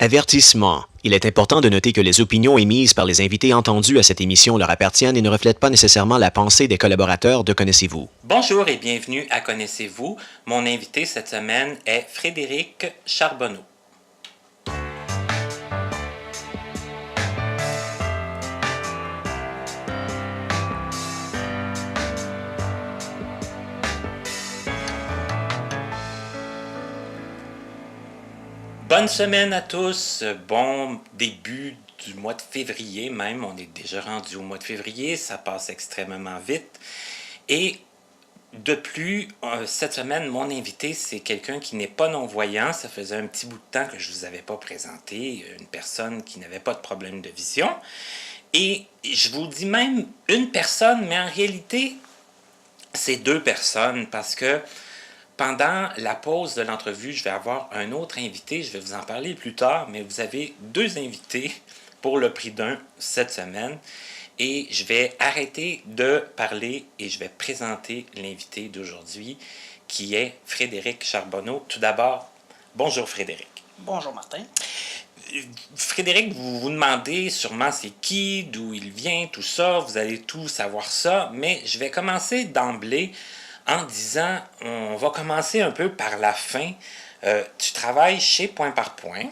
Avertissement. Il est important de noter que les opinions émises par les invités entendus à cette émission leur appartiennent et ne reflètent pas nécessairement la pensée des collaborateurs de Connaissez-vous. Bonjour et bienvenue à Connaissez-vous. Mon invité cette semaine est Frédéric Charbonneau. Bonne semaine à tous, bon début du mois de février même, on est déjà rendu au mois de février, ça passe extrêmement vite. Et de plus, cette semaine, mon invité, c'est quelqu'un qui n'est pas non-voyant, ça faisait un petit bout de temps que je ne vous avais pas présenté, une personne qui n'avait pas de problème de vision. Et je vous dis même une personne, mais en réalité, c'est deux personnes parce que pendant la pause de l'entrevue, je vais avoir un autre invité, je vais vous en parler plus tard, mais vous avez deux invités pour le prix d'un cette semaine. Et je vais arrêter de parler et je vais présenter l'invité d'aujourd'hui qui est Frédéric Charbonneau. Tout d'abord, bonjour Frédéric. Bonjour Martin. Frédéric, vous vous demandez sûrement c'est qui, d'où il vient, tout ça, vous allez tout savoir ça, mais je vais commencer d'emblée en disant, on va commencer un peu par la fin. Tu travailles chez Point par Point.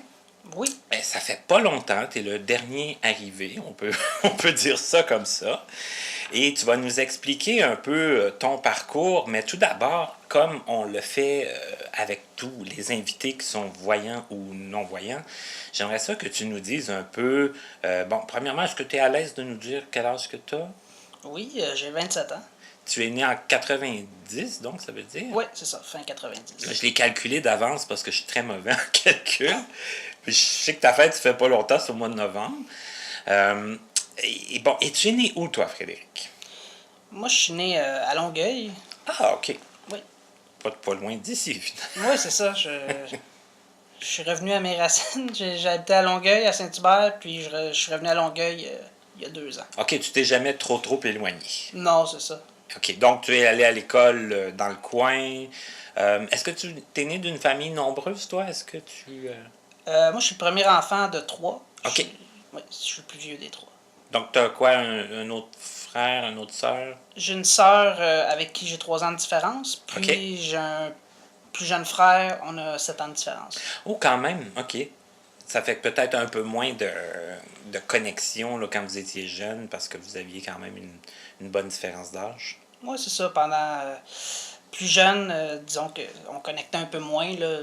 Oui. Ben, ça fait pas longtemps, tu es le dernier arrivé, on peut dire ça comme ça. Et tu vas nous expliquer un peu ton parcours, mais tout d'abord, comme on le fait avec tous les invités qui sont voyants ou non-voyants, j'aimerais ça que tu nous dises un peu, bon, premièrement, est-ce que tu es à l'aise de nous dire quel âge que tu as? Oui, j'ai 27 ans. Tu es né en 90, donc ça veut dire? Oui, c'est ça, fin 90. Je l'ai calculé d'avance parce que je suis très mauvais en calcul. Puis je sais que ta fête, ça fait pas longtemps, c'est au mois de novembre. Et bon, et tu es né où, toi, Frédéric? Moi, je suis né à Longueuil. Ah, OK. Oui. Pas loin d'ici, finalement. Oui, c'est ça. Je suis revenu à mes racines. J'ai habité à Longueuil, à Saint-Hubert, puis je suis revenu à Longueuil il y a 2 ans. OK, tu t'es jamais trop éloigné. Non, c'est ça. OK, donc tu es allé à l'école dans le coin. Est-ce que tu es né d'une famille nombreuse, toi? Est-ce que tu... Moi, je suis le premier enfant de 3. OK. Oui, je suis le plus vieux des 3. Donc, tu as quoi, un autre frère, une autre sœur? J'ai une sœur avec qui j'ai 3 ans de différence, puis OK. j'ai un plus jeune frère, on a 7 ans de différence. Oh, quand même, OK. Ça fait peut-être un peu moins de connexion là, quand vous étiez jeune, parce que vous aviez quand même une bonne différence d'âge. Oui, c'est ça. Pendant plus jeune, disons qu'on connectait un peu moins. Là.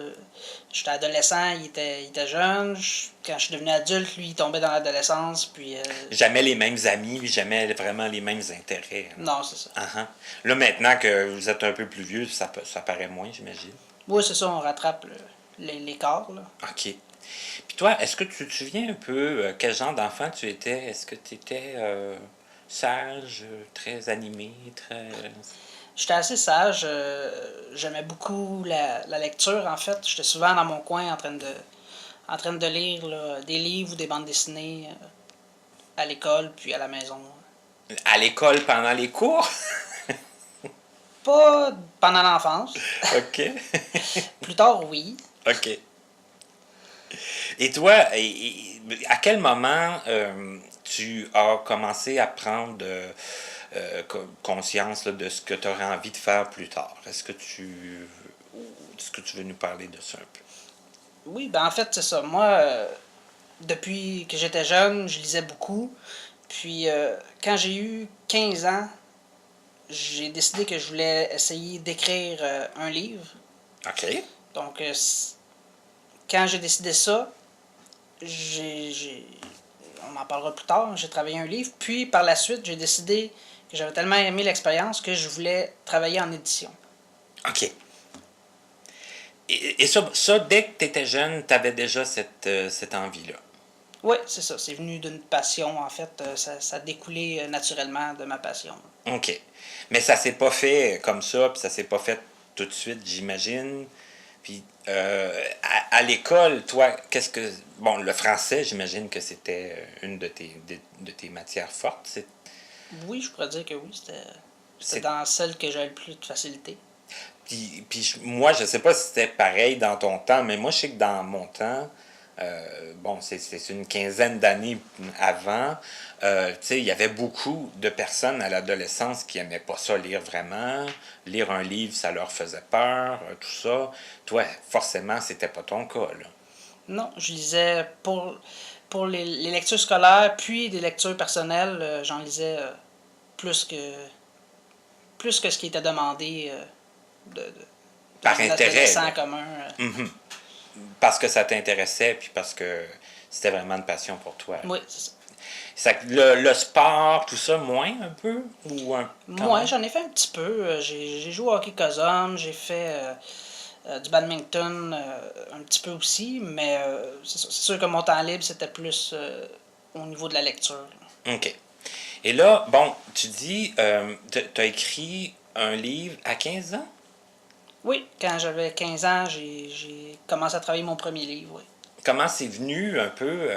J'étais adolescent, il était jeune. Quand je suis devenu adulte, lui, il tombait dans l'adolescence. Puis, Jamais les mêmes amis, jamais vraiment les mêmes intérêts. non, c'est ça. Uh-huh. Là, maintenant que vous êtes un peu plus vieux, ça paraît moins, j'imagine. Oui, c'est ça, on rattrape l'écart. Là. OK. Puis toi, est-ce que tu te souviens un peu quel genre d'enfant tu étais? Est-ce que tu étais sage, très animé, très... J'étais assez sage. J'aimais beaucoup la lecture, en fait. J'étais souvent dans mon coin en train de lire là, des livres ou des bandes dessinées à l'école puis à la maison. À l'école pendant les cours? Pas pendant l'enfance. OK. Plus tard, oui. OK. Et toi, à quel moment tu as commencé à prendre conscience là, de ce que tu aurais envie de faire plus tard? Est-ce que tu veux nous parler de ça un peu? Oui, ben en fait, c'est ça. Moi, depuis que j'étais jeune, je lisais beaucoup. Puis, quand j'ai eu 15 ans, j'ai décidé que je voulais essayer d'écrire un livre. OK. Donc, quand j'ai décidé ça, j'ai on en parlera plus tard, j'ai travaillé un livre. Puis, par la suite, j'ai décidé que j'avais tellement aimé l'expérience que je voulais travailler en édition. OK. Et ça, dès que tu étais jeune, tu avais déjà cette envie-là. Oui, c'est ça. C'est venu d'une passion, en fait. Ça découlait naturellement de ma passion. OK. Mais ça s'est pas fait comme ça, puis ça s'est pas fait tout de suite, j'imagine. Puis, à l'école, toi, qu'est-ce que... Bon, le français, j'imagine que c'était une de tes matières fortes. Oui, je pourrais dire que oui. C'est- C'était dans celle que j'avais le plus de facilité. Puis moi, je sais pas si c'était pareil dans ton temps, mais moi, je sais que dans mon temps, bon, c'est une quinzaine d'années avant. Tu sais, il y avait beaucoup de personnes à l'adolescence qui n'aimaient pas ça lire vraiment. Lire un livre, ça leur faisait peur, tout ça. Toi, forcément, c'était pas ton cas, là. Non, je lisais pour les lectures scolaires, puis des lectures personnelles, j'en lisais plus que plus que ce qui était demandé Par d'un intérêt, adolescent là. commun. Parce que ça t'intéressait, puis parce que c'était vraiment une passion pour toi. Oui, c'est ça. Le sport, tout ça, moins un peu? Ou quand Moi, même? j'en ai fait un petit peu. J'ai joué au hockey cosum, j'ai fait du badminton un petit peu aussi, mais c'est sûr que mon temps libre, c'était plus au niveau de la lecture. OK. Et là, bon, tu dis, tu as écrit un livre à 15 ans? Oui, quand j'avais 15 ans, j'ai commencé à travailler mon premier livre, oui. Comment c'est venu un peu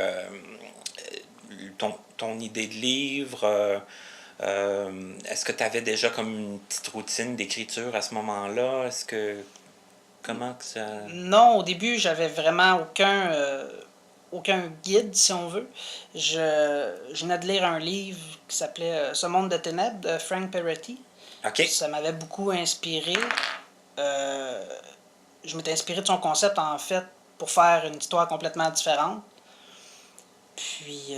ton idée de livre? Est-ce que tu avais déjà comme une petite routine d'écriture à ce moment-là? Comment que ça... Non, au début, j'avais vraiment aucun guide, si on veut. Je venais de lire un livre qui s'appelait Ce monde de ténèbres de Frank Peretti. OK. Ça m'avait beaucoup inspiré. Euh, je m'étais inspiré de son concept, en fait, pour faire une histoire complètement différente. Puis,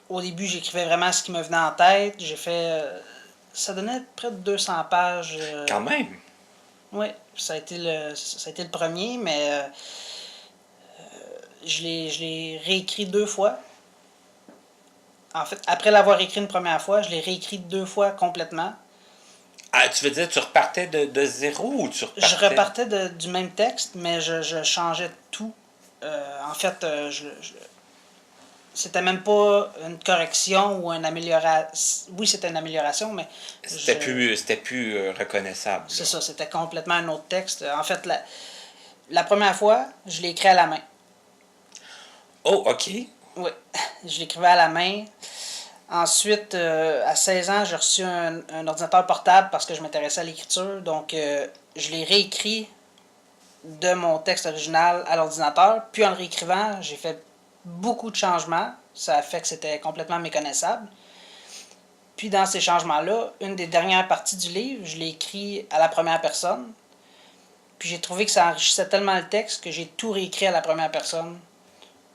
au début, j'écrivais vraiment ce qui me venait en tête. J'ai fait. Ça donnait près de 200 pages. Quand même. Oui, ça a été le premier, mais je l'ai réécrit deux fois. En fait, après l'avoir écrit une première fois, je l'ai réécrit deux fois complètement. Ah, tu veux dire, tu repartais de zéro ou tu Je repartais... repartais du même texte, mais je changeais tout. En fait, c'était même pas une correction ou une amélioration. Oui, c'était une amélioration, mais C'était plus reconnaissable, c'est là. ça, c'était complètement un autre texte. En fait, la première fois, je l'ai écrit à la main. Oh, OK. Oui, je l'écrivais à la main. Ensuite, à 16 ans, j'ai reçu un ordinateur portable parce que je m'intéressais à l'écriture. Donc, je l'ai réécrit de mon texte original à l'ordinateur. Puis, en le réécrivant, j'ai fait beaucoup de changements. Ça a fait que c'était complètement méconnaissable. Puis, dans ces changements-là, une des dernières parties du livre, je l'ai écrit à la première personne. Puis, j'ai trouvé que ça enrichissait tellement le texte que j'ai tout réécrit à la première personne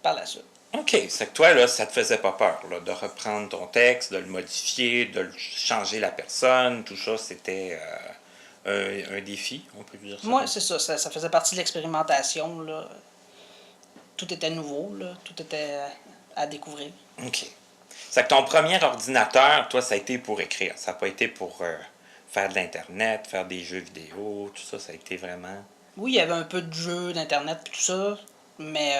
par la suite. OK. C'est que toi, là, ça te faisait pas peur, là, de reprendre ton texte, de le modifier, changer la personne, tout ça, c'était un défi, on peut dire ça. Moi, c'est ça, ça faisait partie de l'expérimentation, là. Tout était nouveau, là. Tout était à découvrir. OK. C'est que ton premier ordinateur, toi, ça a été pour écrire. Ça n'a pas été pour faire de l'Internet, faire des jeux vidéo, tout ça, ça a été vraiment... Oui, il y avait un peu de jeux, d'Internet, tout ça, mais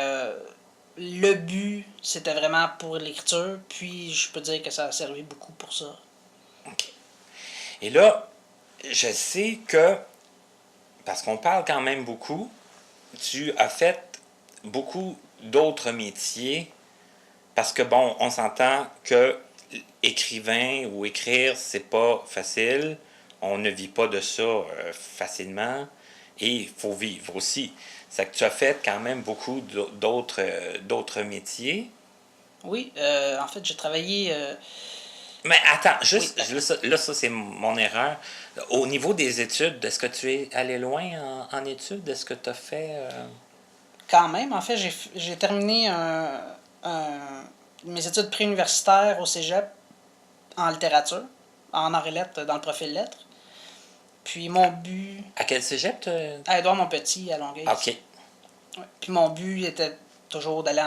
le but, c'était vraiment pour l'écriture, puis je peux dire que ça a servi beaucoup pour ça. OK. Et là, je sais que, parce qu'on parle quand même beaucoup, tu as fait beaucoup d'autres métiers, parce que, bon, on s'entend que écrivain ou écrire, c'est pas facile. On ne vit pas de ça facilement. Et il faut vivre aussi. C'est que tu as fait quand même beaucoup d'autres métiers. Oui, en fait, j'ai travaillé... Mais attends, juste, Oui. là, ça, c'est mon erreur. Au niveau des études, est-ce que tu es allé loin en études? Est-ce que tu as fait... Quand même, en fait, j'ai terminé mes études préuniversitaires au cégep en littérature, en arts et lettres, dans le profil lettres. Puis mon but... À quel cégep? À Édouard-Montpetit, à Longueuil. OK. Ouais. Puis mon but était toujours d'aller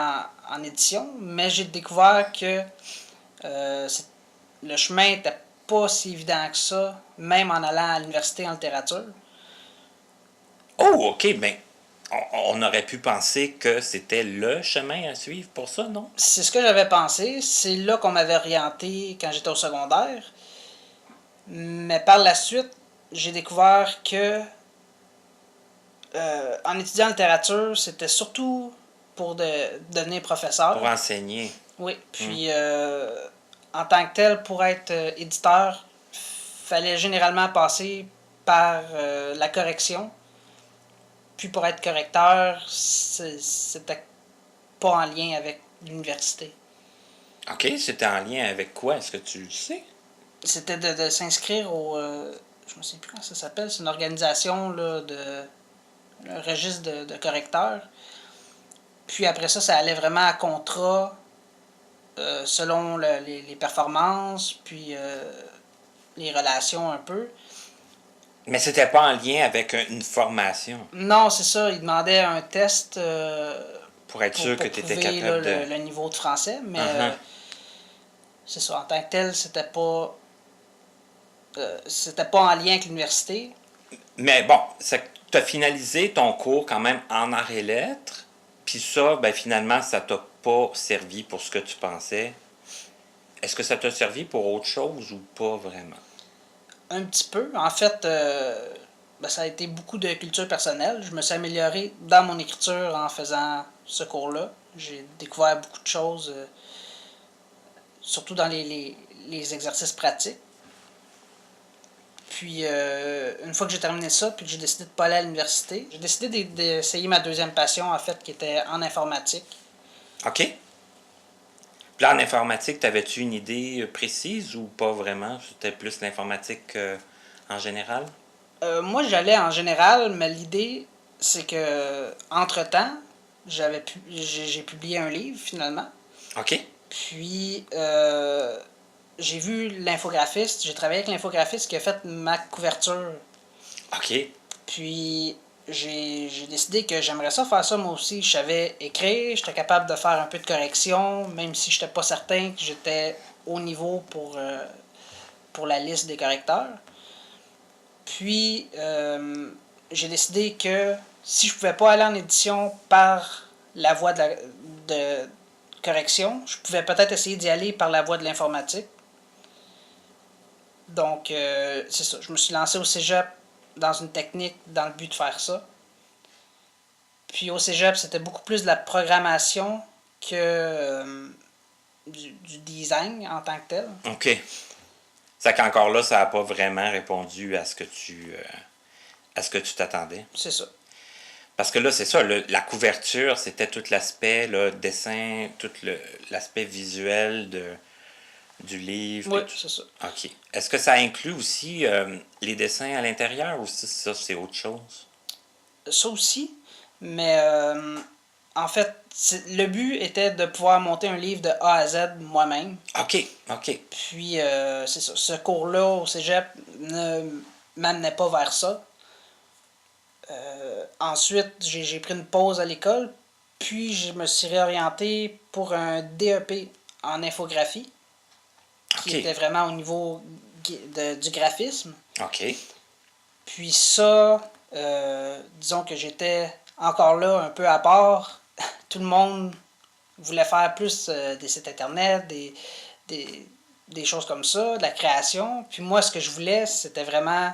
en édition, mais j'ai découvert que euh, le chemin n'était pas si évident que ça, même en allant à l'université en littérature. Oh, OK, mais on aurait pu penser que c'était le chemin à suivre pour ça, non? C'est ce que j'avais pensé. C'est là qu'on m'avait orienté quand j'étais au secondaire. Mais par la suite, j'ai découvert que en étudiant en littérature, c'était surtout pour devenir professeur. Pour enseigner. Oui, puis en tant que tel, pour être éditeur, fallait généralement passer par la correction. Puis pour être correcteur, c'était pas en lien avec l'université. OK, c'était en lien avec quoi? Est-ce que tu le sais? C'était de s'inscrire au... je ne sais plus comment ça s'appelle. C'est une organisation là, un registre de correcteurs. Puis après ça allait vraiment à contrat selon les performances, puis les relations un peu. Mais c'était pas en lien avec une formation Non, c'est ça. Il demandait un test pour être sûr que pour tu étais prouver là, capable de... le niveau de français, mais Uh-huh. c'est ça. En tant que tel, c'était pas en lien avec l'université. Mais bon, tu as finalisé ton cours quand même en arts et lettres, puis ça, ben finalement, ça t'a pas servi pour ce que tu pensais. Est-ce que ça t'a servi pour autre chose ou pas vraiment? Un petit peu. En fait, ça a été beaucoup de culture personnelle. Je me suis amélioré dans mon écriture en faisant ce cours-là. J'ai découvert beaucoup de choses, surtout dans les exercices pratiques. Puis, une fois que j'ai terminé ça, puis que j'ai décidé de ne pas aller à l'université, j'ai décidé d'essayer ma deuxième passion, en fait, qui était en informatique. OK. Puis là, en informatique, t'avais-tu une idée précise ou pas vraiment? C'était plus l'informatique en général? Moi, j'allais en général, mais l'idée, c'est que, entre-temps, j'ai publié un livre, finalement. OK. Puis, j'ai vu l'infographiste, j'ai travaillé avec l'infographiste qui a fait ma couverture. OK. Puis, j'ai décidé que j'aimerais ça faire ça moi aussi. Je savais écrire, j'étais capable de faire un peu de correction, même si je n'étais pas certain que j'étais au niveau pour la liste des correcteurs. Puis, j'ai décidé que si je pouvais pas aller en édition par la voie de correction, je pouvais peut-être essayer d'y aller par la voie de l'informatique. Donc, c'est ça. Je me suis lancé au cégep dans une technique dans le but de faire ça. Puis au cégep, c'était beaucoup plus de la programmation que du design en tant que tel. OK. C'est qu'encore là, ça n'a pas vraiment répondu à ce que tu t'attendais. C'est ça. Parce que là, c'est ça, la couverture, c'était tout l'aspect, le dessin, tout l'aspect visuel du livre. Oui, c'est ça. OK. Est-ce que ça inclut aussi les dessins à l'intérieur ou ça, c'est autre chose? Ça aussi, mais en fait, le but était de pouvoir monter un livre de A à Z moi-même. OK, OK. Puis, c'est ça. Ce cours-là au cégep ne m'amenait pas vers ça. Ensuite, j'ai pris une pause à l'école, puis je me suis réorienté pour un DEP en infographie, qui OK. était vraiment au niveau du graphisme. OK. Puis ça, disons que j'étais encore là un peu à part. Tout le monde voulait faire plus des sites internet, des choses comme ça, de la création. Puis moi, ce que je voulais, c'était vraiment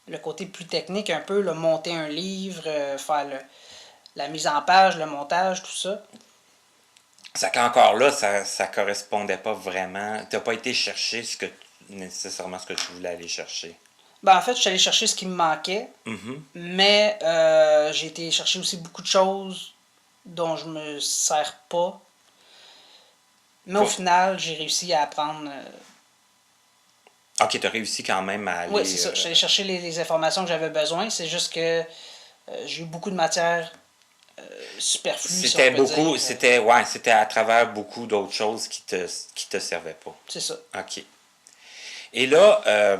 le côté plus technique, un peu, là, monter un livre, faire la mise en page, le montage, tout ça. C'est qu'encore là, ça correspondait pas vraiment. Tu n'as pas été chercher nécessairement ce que tu voulais aller chercher. Ben, en fait, je suis allé chercher ce qui me manquait, Mm-hmm. mais j'ai été chercher aussi beaucoup de choses dont je me sers pas. Mais au final, j'ai réussi à apprendre. OK, tu as réussi quand même à aller... Oui, c'est ça. Je suis allé chercher les informations que j'avais besoin. C'est juste que j'ai eu beaucoup de matière superflue. C'était si on peut beaucoup, dire. c'était à travers beaucoup d'autres choses qui te servaient pas. C'est ça. OK. Et là,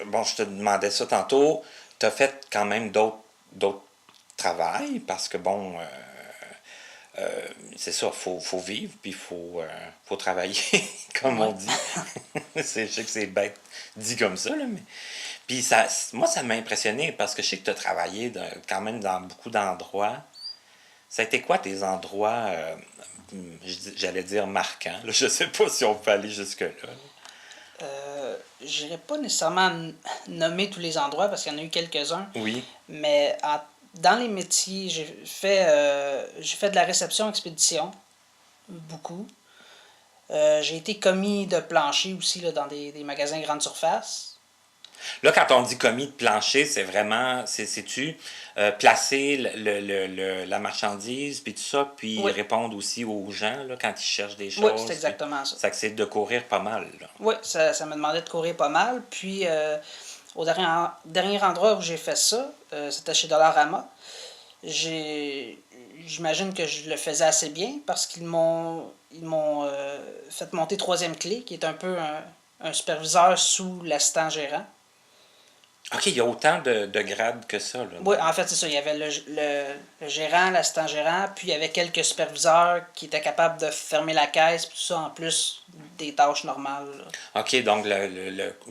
bon, je te demandais ça tantôt, tu as fait quand même d'autres travails parce que, bon, c'est ça, faut vivre, puis faut travailler, comme on dit. Je sais que c'est bête dit comme ça, là, mais... Puis moi, ça m'a impressionné parce que je sais que tu as travaillé quand même dans beaucoup d'endroits. Ça a été quoi tes endroits, j'allais dire marquants? Là, je sais pas si on peut aller jusque-là. Je n'irai pas nécessairement nommer tous les endroits parce qu'il y en a eu quelques-uns. Oui. Mais dans les métiers, j'ai fait de la réception expédition, beaucoup. J'ai été commis de plancher aussi là, dans des magasins grande surface. Là, quand on dit commis de plancher, c'est vraiment, c'est-tu placer la marchandise, puis tout ça, puis Oui, répondre aussi aux gens, là, quand ils cherchent des oui, c'est choses, puis exactement ça. ça que c'est de courir pas mal, là. Oui, ça me demandait de courir pas mal. Puis, au dernier endroit où j'ai fait ça, c'était chez Dollarama. J'ai, J'imagine que je le faisais assez bien parce qu'ils m'ont fait monter troisième clé, qui est un peu un superviseur sous l'assistant gérant. OK, il y a autant de grades que ça, là. Oui, en fait, c'est ça. Il y avait le gérant, l'assistant gérant, puis il y avait quelques superviseurs qui étaient capables de fermer la caisse, puis tout ça, en plus des tâches normales, là. OK, donc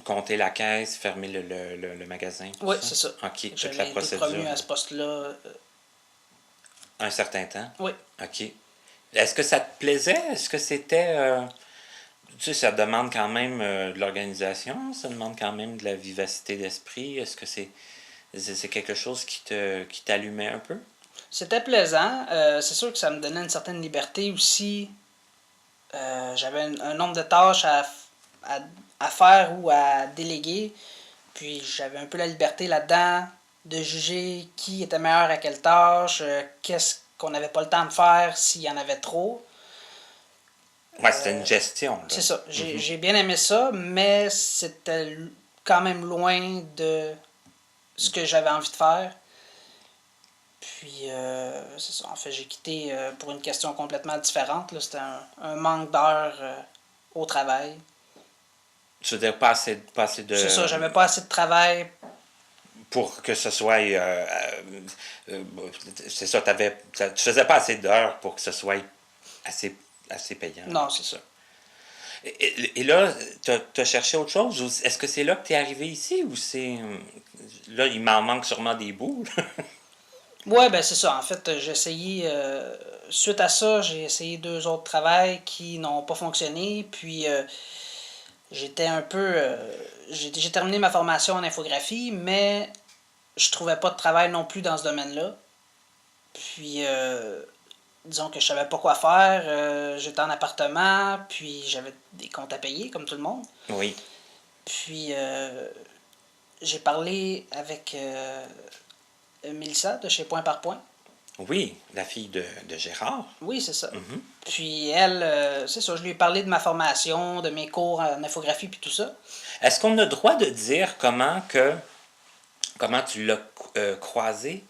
compter la caisse, fermer le magasin, tout Oui, ça. c'est ça. OK, toute la J'avais été procédure. promu à ce poste-là. Un certain temps. Oui. OK. Est-ce que ça te plaisait? Est-ce que c'était... tu sais, ça demande quand même de l'organisation, ça demande quand même de la vivacité d'esprit. Est-ce que c'est quelque chose qui t'allumait un peu? C'était plaisant. C'est sûr que ça me donnait une certaine liberté aussi. J'avais un nombre de tâches à, à faire ou à déléguer. Puis j'avais un peu la liberté là-dedans de juger qui était meilleur à quelle tâche, qu'est-ce qu'on n'avait pas le temps de faire s'il y en avait trop. Ouais, c'était une gestion, là. C'est ça. J'ai bien aimé ça, mais c'était quand même loin de ce que j'avais envie de faire. Puis, c'est ça. En fait, j'ai quitté pour une question complètement différente, là. C'était un manque d'heures au travail. Tu veux dire pas assez de... C'est ça, j'avais pas assez de travail. Pour que ce soit... euh, c'est ça, tu faisais pas assez d'heures pour que ce soit assez payant. Non, c'est ça. Et là, tu as cherché autre chose? Ou est-ce que c'est là que tu es arrivé ici ou c'est... Là, il m'en manque sûrement des bouts, là. Ouais, ben c'est ça. En fait, j'ai essayé. Suite à ça, j'ai essayé deux autres travails qui n'ont pas fonctionné. Puis, j'étais un peu. J'ai terminé ma formation en infographie, mais je trouvais pas de travail non plus dans ce domaine-là. Puis, disons que je savais pas quoi faire. J'étais en appartement, puis j'avais des comptes à payer, comme tout le monde. Oui. Puis, j'ai parlé avec Mélissa de chez Point par Point. Oui, la fille de Gérard. Oui, c'est ça. Mhm. Puis elle, c'est ça, je lui ai parlé de ma formation, de mes cours en infographie, puis tout ça. Est-ce qu'on a le droit de dire comment tu l'as croisé,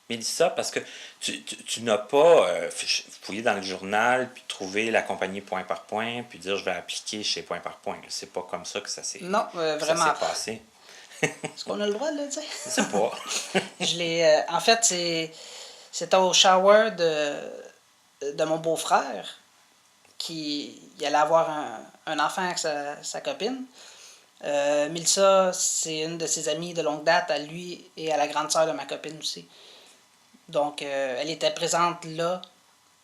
Mélissa? Parce que tu n'as pas fouillé dans le journal, puis trouvé la compagnie Point par Point, puis dire je vais appliquer chez Point par Point. C'est pas comme ça que ça s'est Non, vraiment. passé. Est-ce qu'on a le droit de le dire? Je sais pas. Je l'ai. En fait, c'était au shower de mon beau-frère qui il allait avoir un enfant avec sa copine. Milsa, c'est une de ses amies de longue date à lui et à la grande sœur de ma copine aussi. Donc, elle était présente là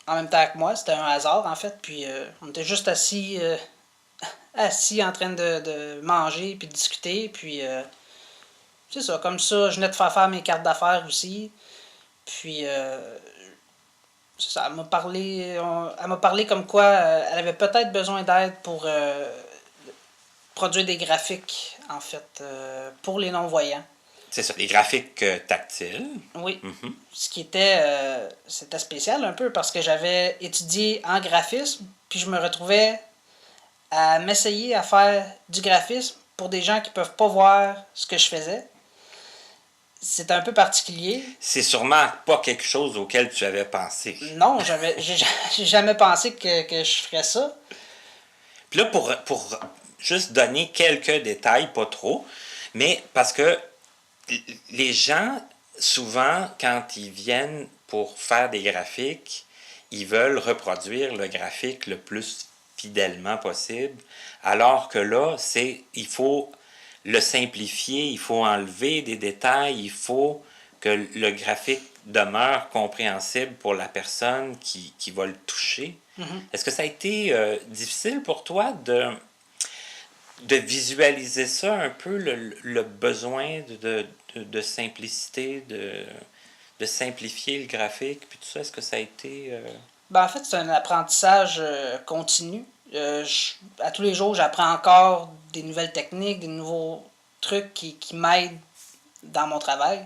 en même temps que moi. C'était un hasard, en fait. Puis, on était juste assis en train de manger puis de discuter. Puis, c'est ça. Comme ça, je venais de faire mes cartes d'affaires aussi. Puis, c'est ça. Elle m'a parlé comme quoi elle avait peut-être besoin d'aide pour produire des graphiques, en fait, pour les non-voyants. C'est ça, les graphiques tactiles. Oui. Mhm. Ce qui était, c'était spécial un peu parce que j'avais étudié en graphisme, puis je me retrouvais à m'essayer à faire du graphisme pour des gens qui peuvent pas voir ce que je faisais. C'est un peu particulier. C'est sûrement pas quelque chose auquel tu avais pensé. Non, j'ai jamais pensé que je ferais ça. Puis là, pour juste donner quelques détails, pas trop, mais parce que les gens, souvent, quand ils viennent pour faire des graphiques, ils veulent reproduire le graphique le plus fidèlement possible, alors que là, il faut le simplifier, il faut enlever des détails, il faut que le graphique demeure compréhensible pour la personne qui va le toucher. Mm-hmm. Est-ce que ça a été difficile pour toi de visualiser ça un peu, le besoin de simplicité, de simplifier le graphique, puis tout ça? Est-ce que ça a été... Ben, en fait, c'est un apprentissage continu. À tous les jours, j'apprends encore des nouvelles techniques, des nouveaux trucs qui m'aident dans mon travail.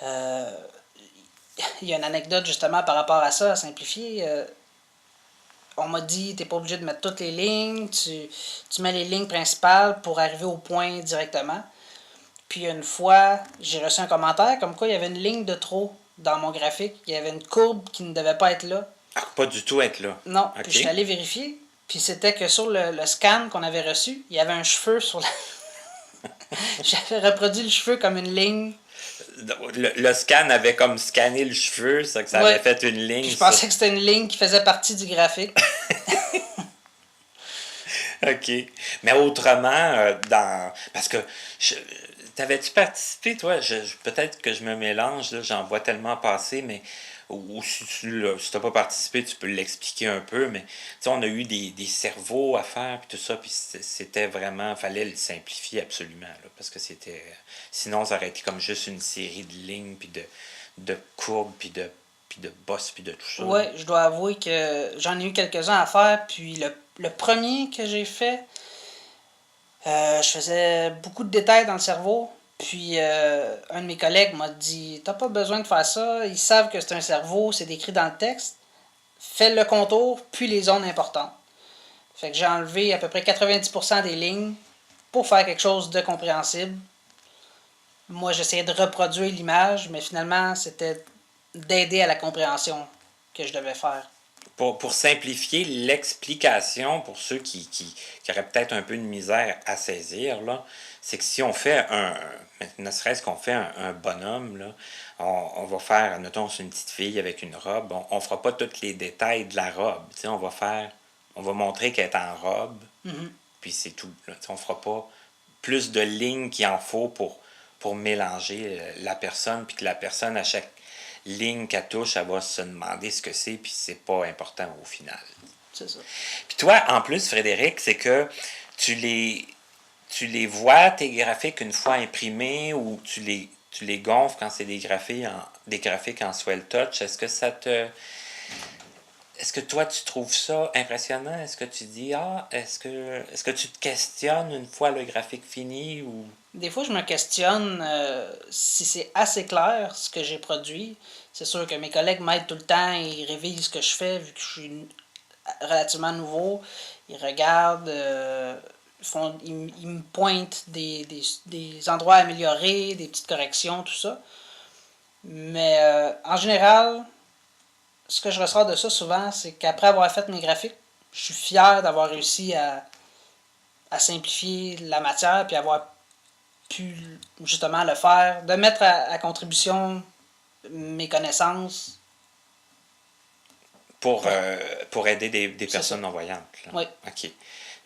Il y a une anecdote justement par rapport à ça, à simplifier. On m'a dit, t'es pas obligé de mettre toutes les lignes, tu mets les lignes principales pour arriver au point directement. Puis une fois, j'ai reçu un commentaire comme quoi il y avait une ligne de trop dans mon graphique. Il y avait une courbe qui ne devait pas être là. Ah, pas du tout être là. Non, OK. puis je suis allé vérifier. Puis c'était que sur le scan qu'on avait reçu, il y avait un cheveu sur la... J'avais reproduit le cheveu comme une ligne. Le scan avait comme scanné le cheveu, ça que ça avait fait une ligne. Puis je pensais que c'était une ligne qui faisait partie du graphique. OK. Mais autrement, parce que t'avais-tu participé, toi? Peut-être que je me mélange, là, j'en vois tellement passer, mais ou si tu n'as pas participé, tu peux l'expliquer un peu, mais on a eu des cerveaux à faire, puis tout ça, puis c'était vraiment, fallait le simplifier absolument, là, parce que sinon ça aurait été comme juste une série de lignes, puis de courbes, puis de bosses, puis de tout ça. Oui, je dois avouer que j'en ai eu quelques-uns à faire, puis le premier que j'ai fait, je faisais beaucoup de détails dans le cerveau. Puis un de mes collègues m'a dit, t'as pas besoin de faire ça, ils savent que c'est un cerveau, c'est décrit dans le texte. Fais le contour, puis les zones importantes. Fait que j'ai enlevé à peu près 90% des lignes pour faire quelque chose de compréhensible. Moi, j'essayais de reproduire l'image, mais finalement, c'était d'aider à la compréhension que je devais faire. Pour simplifier l'explication, pour ceux qui auraient peut-être un peu de misère à saisir, là, c'est que si on fait ne serait-ce qu'on fait un bonhomme, là, on va faire, notons, c'est une petite fille avec une robe, on ne fera pas tous les détails de la robe. On va montrer qu'elle est en robe, puis c'est tout. Là, on ne fera pas plus de lignes qu'il en faut pour mélanger la personne, puis que la personne, à chaque ligne qu'elle touche, elle va se demander ce que c'est, puis c'est pas important au final. C'est ça. Puis toi, en plus, Frédéric, c'est que tu les vois, tes graphiques, une fois imprimés, ou tu les gonfles quand c'est des graphiques en Swell Touch. Est-ce que toi, tu trouves ça impressionnant? Est-ce que tu dis, est-ce que tu te questionnes une fois le graphique fini? Ou... Des fois, je me questionne si c'est assez clair ce que j'ai produit. C'est sûr que mes collègues m'aident tout le temps, ils révisent ce que je fais, vu que je suis relativement nouveau. Ils regardent, ils me pointent des endroits à améliorer, des petites corrections, tout ça. Mais en général, ce que je ressors de ça souvent, c'est qu'après avoir fait mes graphiques, je suis fier d'avoir réussi à simplifier la matière puis avoir pu justement le faire, de mettre à contribution mes connaissances. Pour aider des personnes non-voyantes. Là. Oui. OK.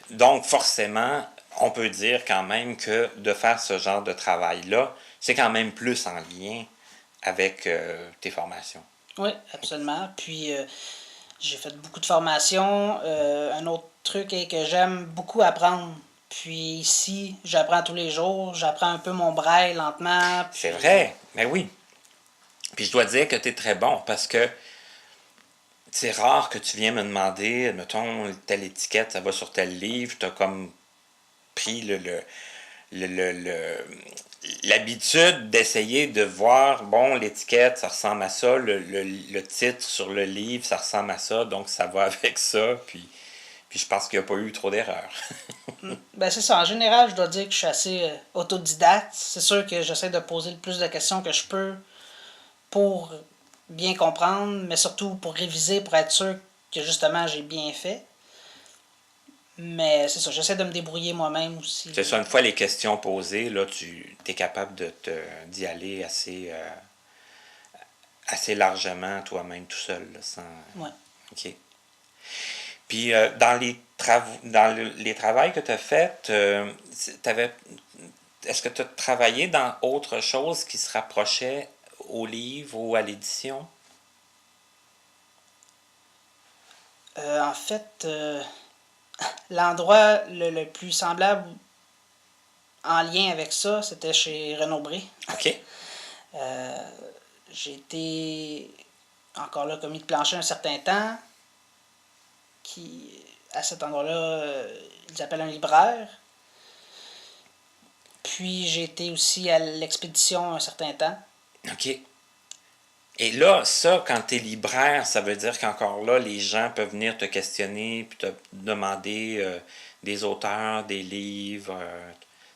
Donc, forcément, on peut dire quand même que de faire ce genre de travail-là, c'est quand même plus en lien avec tes formations. Oui, absolument. Puis, j'ai fait beaucoup de formations. Un autre truc est que j'aime beaucoup apprendre. Puis ici, j'apprends tous les jours. J'apprends un peu mon braille lentement. Puis... C'est vrai, mais oui. Puis je dois dire que tu es très bon parce que c'est rare que tu viens me demander, mettons, telle étiquette, ça va sur tel livre. Tu as comme pris l'habitude d'essayer de voir, bon, l'étiquette, ça ressemble à ça, le titre sur le livre, ça ressemble à ça, donc ça va avec ça, puis je pense qu'il n'y a pas eu trop d'erreurs. Ben c'est ça, en général, je dois dire que je suis assez autodidacte. C'est sûr que j'essaie de poser le plus de questions que je peux pour bien comprendre, mais surtout pour réviser, pour être sûr que justement j'ai bien fait. Mais c'est ça, j'essaie de me débrouiller moi-même aussi. C'est ça, une fois les questions posées, là, tu es capable d'y aller assez largement toi-même tout seul. Là, sans... Ouais. OK. Puis dans les travaux que tu as faits, est-ce que tu as travaillé dans autre chose qui se rapprochait au livre ou à l'édition? En fait, l'endroit le plus semblable en lien avec ça, c'était chez Renaud-Bré. OK. J'ai été encore là commis de plancher un certain temps. À cet endroit-là, ils appellent un libraire. Puis j'ai été aussi à l'expédition un certain temps. OK. Et là, ça, quand tu es libraire, ça veut dire qu'encore là, les gens peuvent venir te questionner puis te demander des auteurs, des livres.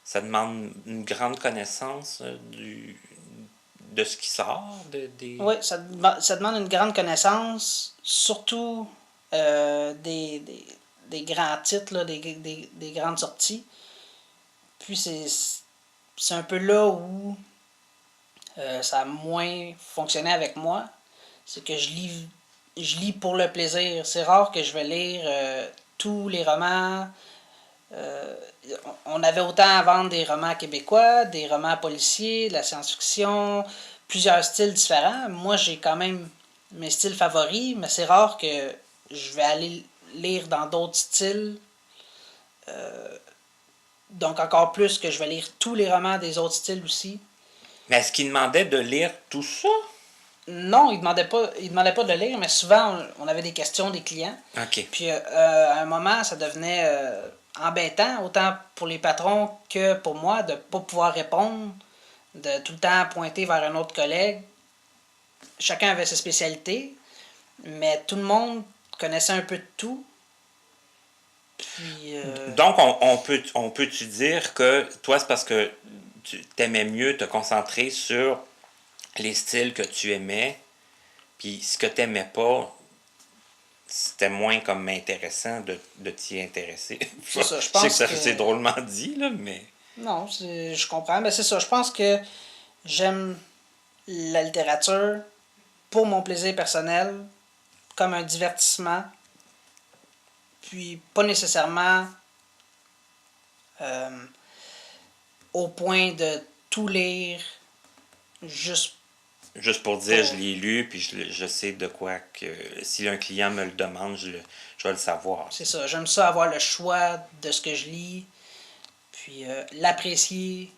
Ça demande une grande connaissance de ce qui sort des... Oui, ça demande une grande connaissance, surtout des grands titres, là, des grandes sorties. Puis c'est un peu là où ça a moins fonctionné avec moi. C'est que je lis pour le plaisir. C'est rare que je vais lire tous les romans. On avait autant à vendre des romans québécois, des romans policiers, de la science-fiction, plusieurs styles différents. Moi, j'ai quand même mes styles favoris, mais c'est rare que je vais aller lire dans d'autres styles. Donc, encore plus que je vais lire tous les romans des autres styles aussi. Mais est-ce qu'ils demandaient de lire tout ça? Non, ils ne demandaient pas de le lire, mais souvent, on avait des questions des clients. OK. Puis, à un moment, ça devenait embêtant, autant pour les patrons que pour moi, de ne pas pouvoir répondre, de tout le temps pointer vers un autre collègue. Chacun avait ses spécialités, mais tout le monde connaissait un peu de tout. Puis, Donc, on peut-tu dire que toi, c'est parce que tu t'aimais mieux te concentrer sur les styles que tu aimais, puis ce que tu n'aimais pas, c'était moins comme intéressant de t'y intéresser. C'est ça, je sais pense que que... c'est drôlement dit, là, mais... Non, je comprends, mais c'est ça. Je pense que j'aime la littérature pour mon plaisir personnel, comme un divertissement, puis pas nécessairement au point de tout lire juste. Juste pour dire, je l'ai lu, puis je sais de quoi que... Si un client me le demande, je vais le savoir. C'est ça. J'aime ça avoir le choix de ce que je lis, puis l'apprécier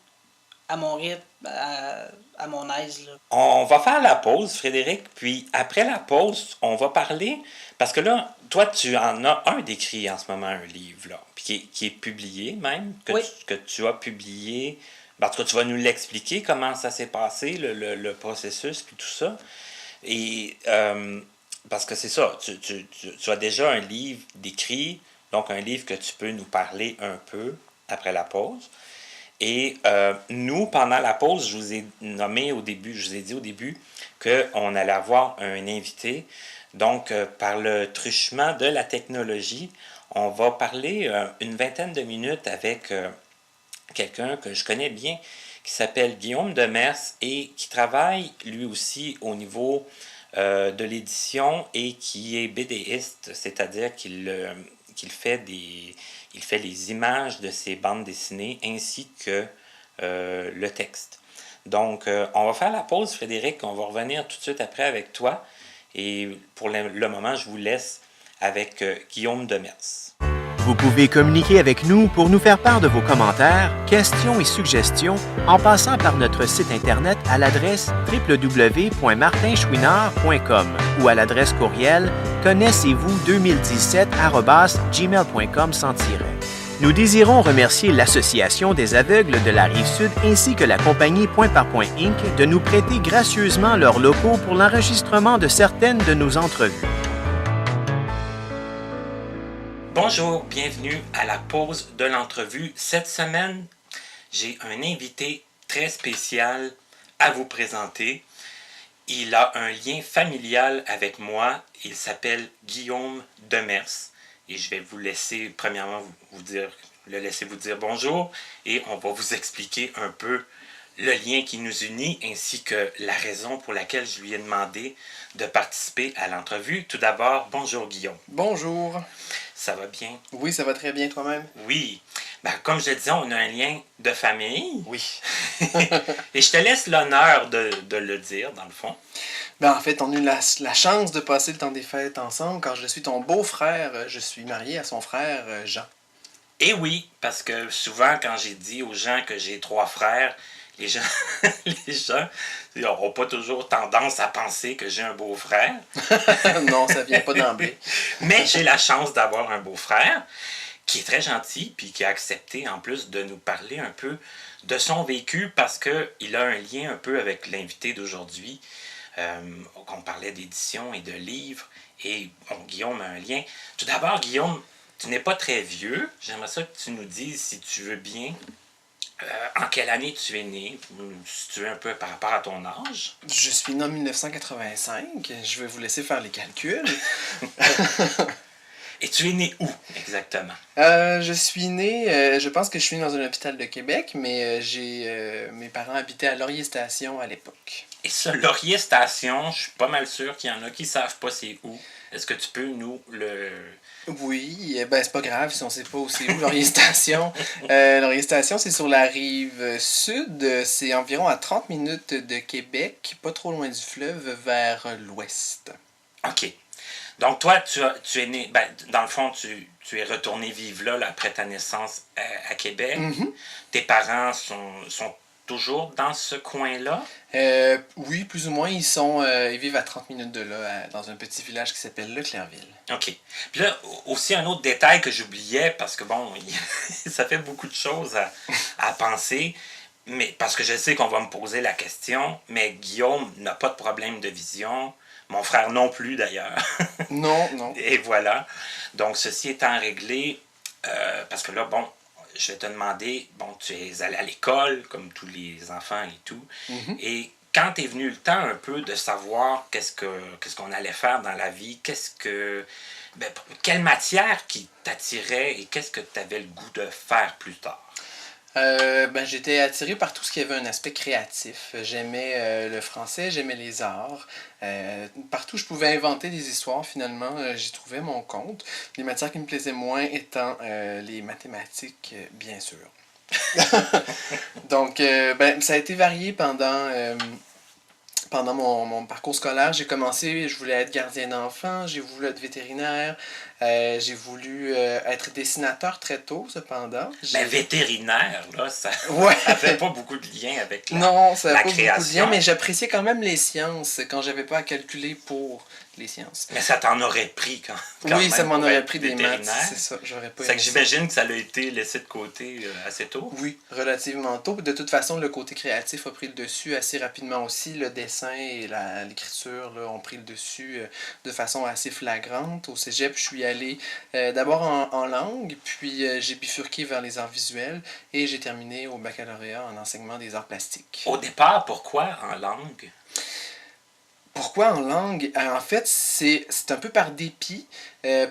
à mon rythme, à mon aise. Là. On va faire la pause, Frédéric, puis après la pause, on va parler... Parce que là, toi, tu en as un d'écrit en ce moment, un livre, là, puis qui est publié même, Oui. que tu as publié... En tout cas, tu vas nous l'expliquer, comment ça s'est passé, le processus, puis tout ça. Et parce que c'est ça, tu as déjà un livre d'écrit, donc un livre que tu peux nous parler un peu après la pause. Et nous, pendant la pause, je vous ai dit au début qu'on allait avoir un invité. Donc, par le truchement de la technologie, on va parler une vingtaine de minutes avec... quelqu'un que je connais bien, qui s'appelle Guillaume Demers et qui travaille lui aussi au niveau de l'édition et qui est BDiste, c'est-à-dire qu'il fait les images de ses bandes dessinées ainsi que le texte. Donc, on va faire la pause, Frédéric, on va revenir tout de suite après avec toi et pour le moment, je vous laisse avec Guillaume Demers. Vous pouvez communiquer avec nous pour nous faire part de vos commentaires, questions et suggestions en passant par notre site Internet à l'adresse www.martinchouinard.com ou à l'adresse courriel connaissez-vous2017@gmail.com sans tiret. Nous désirons remercier l'Association des aveugles de la Rive-Sud ainsi que la compagnie Point par Point Inc. de nous prêter gracieusement leurs locaux pour l'enregistrement de certaines de nos entrevues. Bonjour, bienvenue à la pause de l'entrevue. Cette semaine, j'ai un invité très spécial à vous présenter. Il a un lien familial avec moi. Il s'appelle Guillaume Demers. Et je vais vous laisser, premièrement, le laisser vous dire bonjour. Et on va vous expliquer un peu le lien qui nous unit ainsi que la raison pour laquelle je lui ai demandé de participer à l'entrevue. Tout d'abord, bonjour Guillaume. Bonjour. Ça va bien? Oui, ça va très bien toi-même. Oui. Ben, comme je disais, on a un lien de famille. Oui. Et je te laisse l'honneur de le dire, dans le fond. Ben, en fait, on a eu la chance de passer le temps des fêtes ensemble. Quand je suis ton beau-frère, je suis marié à son frère Jean. Et oui, parce que souvent, quand j'ai dit aux gens que j'ai 3 frères, les gens n'auront pas toujours tendance à penser que j'ai un beau-frère. Non, ça vient pas d'emblée. Mais j'ai la chance d'avoir un beau-frère. qui est très gentil, puis qui a accepté en plus de nous parler un peu de son vécu parce qu'il a un lien un peu avec l'invité d'aujourd'hui. On parlait d'édition et de livres, et bon, Guillaume a un lien. Tout d'abord, Guillaume, tu n'es pas très vieux. J'aimerais ça que tu nous dises, si tu veux bien, en quelle année tu es né, si tu veux un peu par rapport à ton âge. Je suis né en 1985. Je vais vous laisser faire les calculs. Et tu es né où, exactement? Je suis né, je pense que je suis né dans un hôpital de Québec, mais mes parents habitaient à Laurier-Station à l'époque. Et ça, Laurier Station, je suis pas mal sûr qu'il y en a qui savent pas c'est où. Est-ce que tu peux nous le... Oui, ben c'est pas grave si on sait pas où c'est où Laurier-Station. Laurier-Station, c'est sur la rive sud. C'est environ à 30 minutes de Québec, pas trop loin du fleuve, vers l'ouest. OK. Donc, toi, tu es né... Ben, dans le fond, tu es retourné vivre là après ta naissance à Québec. Mhm. Tes parents sont toujours dans ce coin-là? Oui, plus ou moins. Ils vivent à 30 minutes de là, dans un petit village qui s'appelle Leclerville. OK. Puis là, aussi un autre détail que j'oubliais, parce que bon, ça fait beaucoup de choses à penser, mais parce que je sais qu'on va me poser la question, mais Guillaume n'a pas de problème de vision. Mon frère non plus, d'ailleurs. Non, non. Et voilà. Donc, ceci étant réglé, parce que là, bon, je vais te demander, bon, tu es allé à l'école, comme tous les enfants et tout, Mhm. et quand est venu le temps un peu de savoir qu'est-ce qu'on allait faire dans la vie, quelle matière qui t'attirait et qu'est-ce que tu avais le goût de faire plus tard? Ben, j'étais attiré par tout ce qui avait un aspect créatif. J'aimais le français, j'aimais les arts. Partout, je pouvais inventer des histoires, finalement, j'y trouvais mon compte. Les matières qui me plaisaient moins étant les mathématiques, bien sûr. Donc, ben, ça a été varié pendant mon parcours scolaire. J'ai commencé, je voulais être gardien d'enfants, j'ai voulu être vétérinaire, j'ai voulu être dessinateur très tôt, cependant. Ben, vétérinaire, là, ça Ouais. n'avait pas beaucoup de lien avec Non, ça n'a la pas beaucoup de création. lien, mais j'appréciais quand même les sciences quand j'avais pas à calculer pour les sciences. Mais ça t'en aurait pris quand Oui, même ça m'en pour aurait être pris des maths, vétérinaire. c'est ça. J'aurais pas C'est que aimé ça. j'imagine que ça a été laissé de côté assez tôt. Oui, relativement tôt. De toute façon, le côté créatif a pris le dessus assez rapidement aussi. Le dessin et l'écriture là, ont pris le dessus de façon assez flagrante. Au cégep, je suis allé d'abord en langue, puis j'ai bifurqué vers les arts visuels et j'ai terminé au baccalauréat en enseignement des arts plastiques. Au départ, pourquoi en langue? Pourquoi en langue? En fait, c'est un peu par dépit,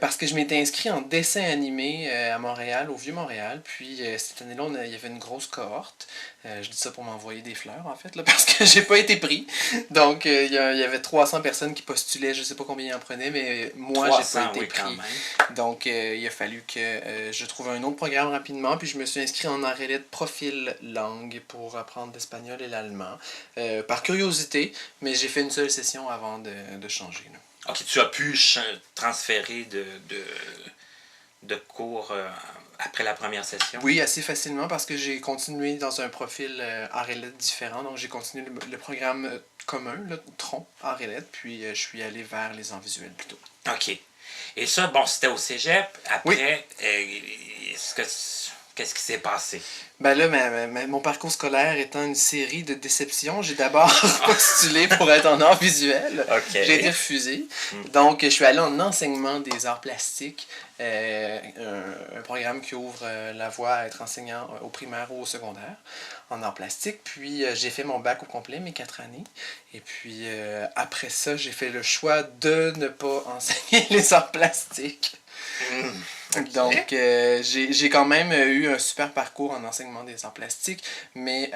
parce que je m'étais inscrit en dessin animé à Montréal, au Vieux-Montréal. Puis cette année-là, il y avait une grosse cohorte. Je dis ça pour m'envoyer des fleurs, en fait, là, parce que j'ai pas été pris. Donc, il y avait 300 personnes qui postulaient. Je sais pas combien ils en prenaient, mais moi, j'ai 300, pas été oui, pris. quand même. Donc, il a fallu que je trouve un autre programme rapidement. Puis je me suis inscrit en arrêt de profil langue pour apprendre l'espagnol et l'allemand. Par curiosité, mais j'ai fait une seule session avant de changer. Là. OK, tu as pu transférer de cours après la première session? Oui, assez facilement parce que j'ai continué dans un profil arts et lettres différent. Donc, j'ai continué le programme commun, le tronc arts et lettres, puis je suis allé vers les arts visuels plutôt. OK. Et ça, bon, c'était au cégep. Après, qu'est-ce qui s'est passé? Ben là, mon parcours scolaire étant une série de déceptions, j'ai d'abord postulé pour être en arts visuels. OK. J'ai été refusé. Donc, je suis allé en enseignement des arts plastiques, un programme qui ouvre la voie à être enseignant au primaire ou au secondaire en arts plastiques. Puis, j'ai fait mon bac au complet, mes 4 années. Et puis, après ça, j'ai fait le choix de ne pas enseigner les arts plastiques. Okay. Donc, j'ai quand même eu un super parcours en enseignement des arts plastiques, mais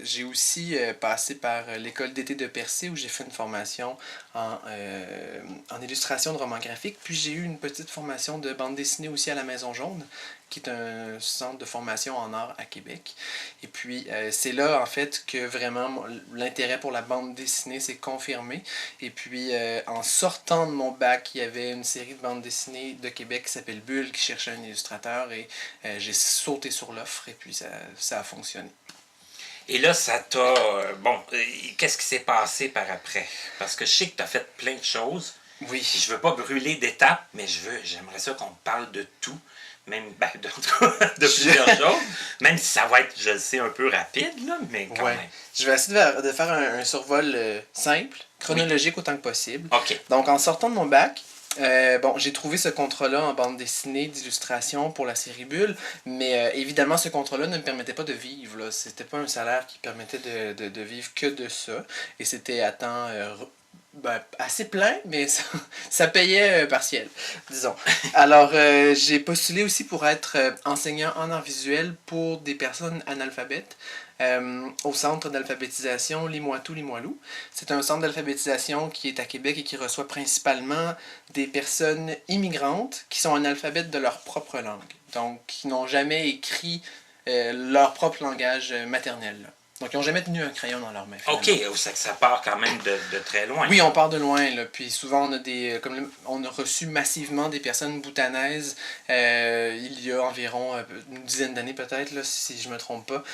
j'ai aussi passé par l'école d'été de Percé où j'ai fait une formation en illustration de romans graphiques, puis j'ai eu une petite formation de bande dessinée aussi à la Maison Jaune, qui est un centre de formation en art à Québec. Et puis, c'est là, en fait, que vraiment l'intérêt pour la bande dessinée s'est confirmé. Et puis, en sortant de mon bac, il y avait une série de bandes dessinées de Québec qui s'appelle Bulle, qui cherchait un illustrateur, et j'ai sauté sur l'offre, et puis ça a fonctionné. Et là, ça t'a... qu'est-ce qui s'est passé par après? Parce que je sais que tu as fait plein de choses. Oui. Je veux pas brûler d'étapes, mais j'aimerais ça qu'on parle de tout. même en tout cas, de plusieurs choses. Même si ça va être, je le sais, un peu rapide, là, mais quand même. Je vais essayer de faire un survol simple, chronologique autant que possible. OK. Donc, en sortant de mon bac, j'ai trouvé ce contrat-là en bande dessinée d'illustration pour la série Bulle, mais évidemment, ce contrat-là ne me permettait pas de vivre. Là. C'était pas un salaire qui permettait de vivre que de ça. Et c'était à temps assez plein, mais ça payait partiel, disons. Alors, j'ai postulé aussi pour être enseignant en art visuel pour des personnes analphabètes. Au centre d'alphabétisation Limoilou. C'est un centre d'alphabétisation qui est à Québec et qui reçoit principalement des personnes immigrantes qui sont analphabètes de leur propre langue. Donc, qui n'ont jamais écrit leur propre langage maternel. Donc, ils n'ont jamais tenu un crayon dans leur main. OK, ça part quand même de très loin. Oui, on part de loin. Là. Puis souvent, on a reçu massivement des personnes bhoutanaises il y a environ une dizaine d'années peut-être, là, si je ne me trompe pas,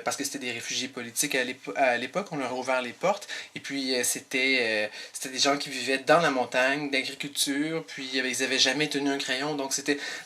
parce que c'était des réfugiés politiques à l'époque. On leur a ouvert les portes. Et puis, c'était des gens qui vivaient dans la montagne, d'agriculture, puis ils n'avaient jamais tenu un crayon. Donc,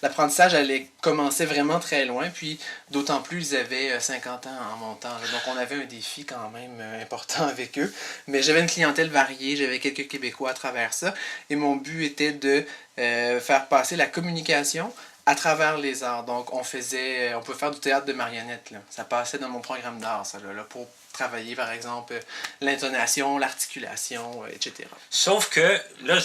l'apprentissage allait commencer vraiment très loin. Puis, d'autant plus, ils avaient 50 ans en montant. Là. Donc, on avait un défi quand même important avec eux. Mais j'avais une clientèle variée, j'avais quelques Québécois à travers ça. Et mon but était de faire passer la communication à travers les arts. Donc, on pouvait faire du théâtre de marionnettes. Là. Ça passait dans mon programme d'art, ça, là, pour travailler, par exemple, l'intonation, l'articulation, etc. Sauf que, là,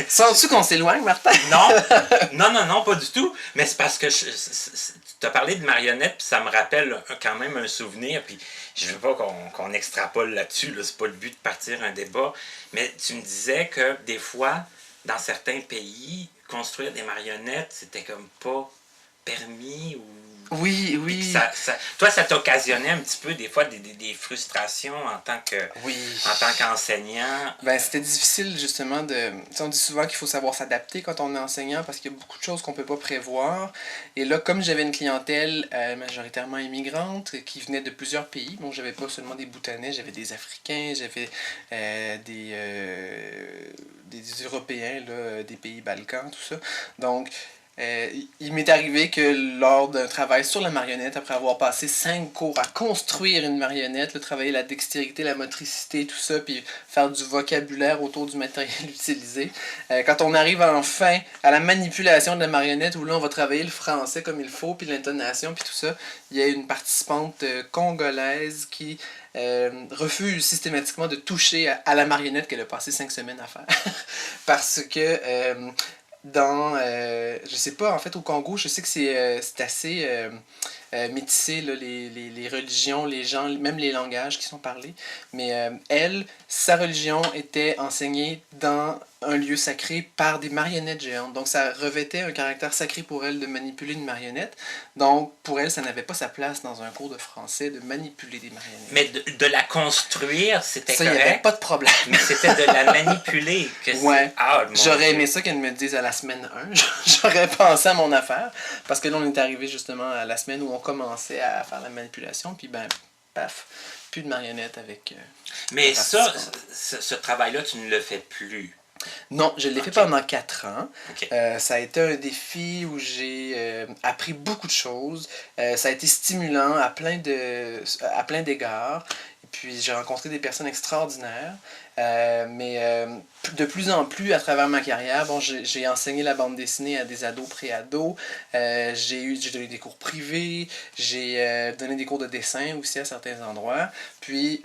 Sens-tu qu'on s'éloigne, Martin? Non, pas du tout. Mais c'est parce que tu as parlé de marionnettes, puis ça me rappelle quand même un souvenir, puis je veux pas qu'on extrapole là-dessus, là, c'est pas le but de partir un débat, mais tu me disais que des fois, dans certains pays, construire des marionnettes, c'était comme pas permis ou... Oui. Toi, ça t'occasionnait un petit peu des fois des frustrations en tant qu'enseignant. C'était difficile justement on dit souvent qu'il faut savoir s'adapter quand on est enseignant parce qu'il y a beaucoup de choses qu'on peut pas prévoir. Et là, comme j'avais une clientèle majoritairement immigrante qui venait de plusieurs pays, bon, j'avais pas seulement des Bhoutanais, j'avais des Africains, j'avais des Européens, là, des pays Balkans, tout ça. Donc, il m'est arrivé que lors d'un travail sur la marionnette, après avoir passé 5 cours à construire une marionnette, là, travailler la dextérité, la motricité, tout ça, puis faire du vocabulaire autour du matériel utilisé, quand on arrive enfin à la manipulation de la marionnette, où là on va travailler le français comme il faut, puis l'intonation, puis tout ça, il y a une participante congolaise qui refuse systématiquement de toucher à la marionnette qu'elle a passé 5 semaines à faire. Parce que... je sais pas, en fait, au Congo, je sais que c'est assez métissé, là, les religions, les gens, même les langages qui sont parlés. Mais sa religion était enseignée dans un lieu sacré par des marionnettes géantes. Donc, ça revêtait un caractère sacré pour elle de manipuler une marionnette. Donc, pour elle, ça n'avait pas sa place dans un cours de français de manipuler des marionnettes. Mais de la construire, c'était correct. Ça, il n'y avait pas de problème. Mais c'était de la manipuler. Ouais. J'aurais Dieu. aimé ça qu'elle me dise à la semaine 1. J'aurais pensé à mon affaire. Parce que là, on est arrivé justement à la semaine où on commençait à faire la manipulation. Puis, paf, plus de marionnettes avec... Mais ça, ce travail-là, tu ne le fais plus. Non, je l'ai fait pendant 4 ans. Okay. Ça a été un défi où j'ai appris beaucoup de choses. Ça a été stimulant à plein d'égards. Et puis j'ai rencontré des personnes extraordinaires. Mais de plus en plus, à travers ma carrière, bon, j'ai enseigné la bande dessinée à des ados, pré-ados. J'ai donné des cours privés. J'ai donné des cours de dessin aussi à certains endroits. Puis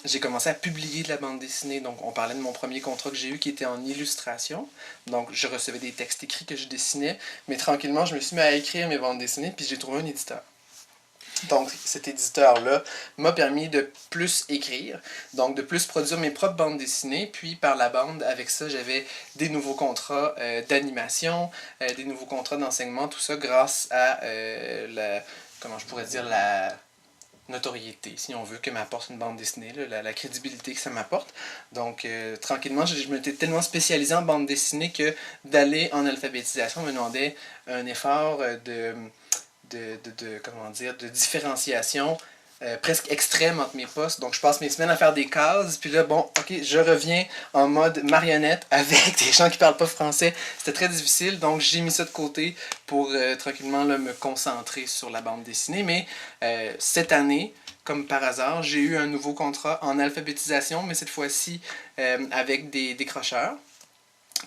j'ai commencé à publier de la bande dessinée. Donc on parlait de mon premier contrat que j'ai eu qui était en illustration. Donc je recevais des textes écrits que je dessinais. Mais tranquillement, je me suis mis à écrire mes bandes dessinées. Puis j'ai trouvé un éditeur. Donc, cet éditeur-là m'a permis de plus écrire, donc de plus produire mes propres bandes dessinées. Puis, par la bande, avec ça, j'avais des nouveaux contrats d'animation, des nouveaux contrats d'enseignement, tout ça grâce à la notoriété, si on veut, que m'apporte une bande dessinée, là, la crédibilité que ça m'apporte. Donc, tranquillement, je m'étais tellement spécialisé en bande dessinée que d'aller en alphabétisation me demandait un effort de différenciation presque extrême entre mes postes. Donc, je passe mes semaines à faire des cases. Puis là, bon, OK, je reviens en mode marionnette avec des gens qui parlent pas français. C'était très difficile. Donc, j'ai mis ça de côté pour tranquillement là, me concentrer sur la bande dessinée. Mais cette année, comme par hasard, j'ai eu un nouveau contrat en alphabétisation, mais cette fois-ci avec des décrocheurs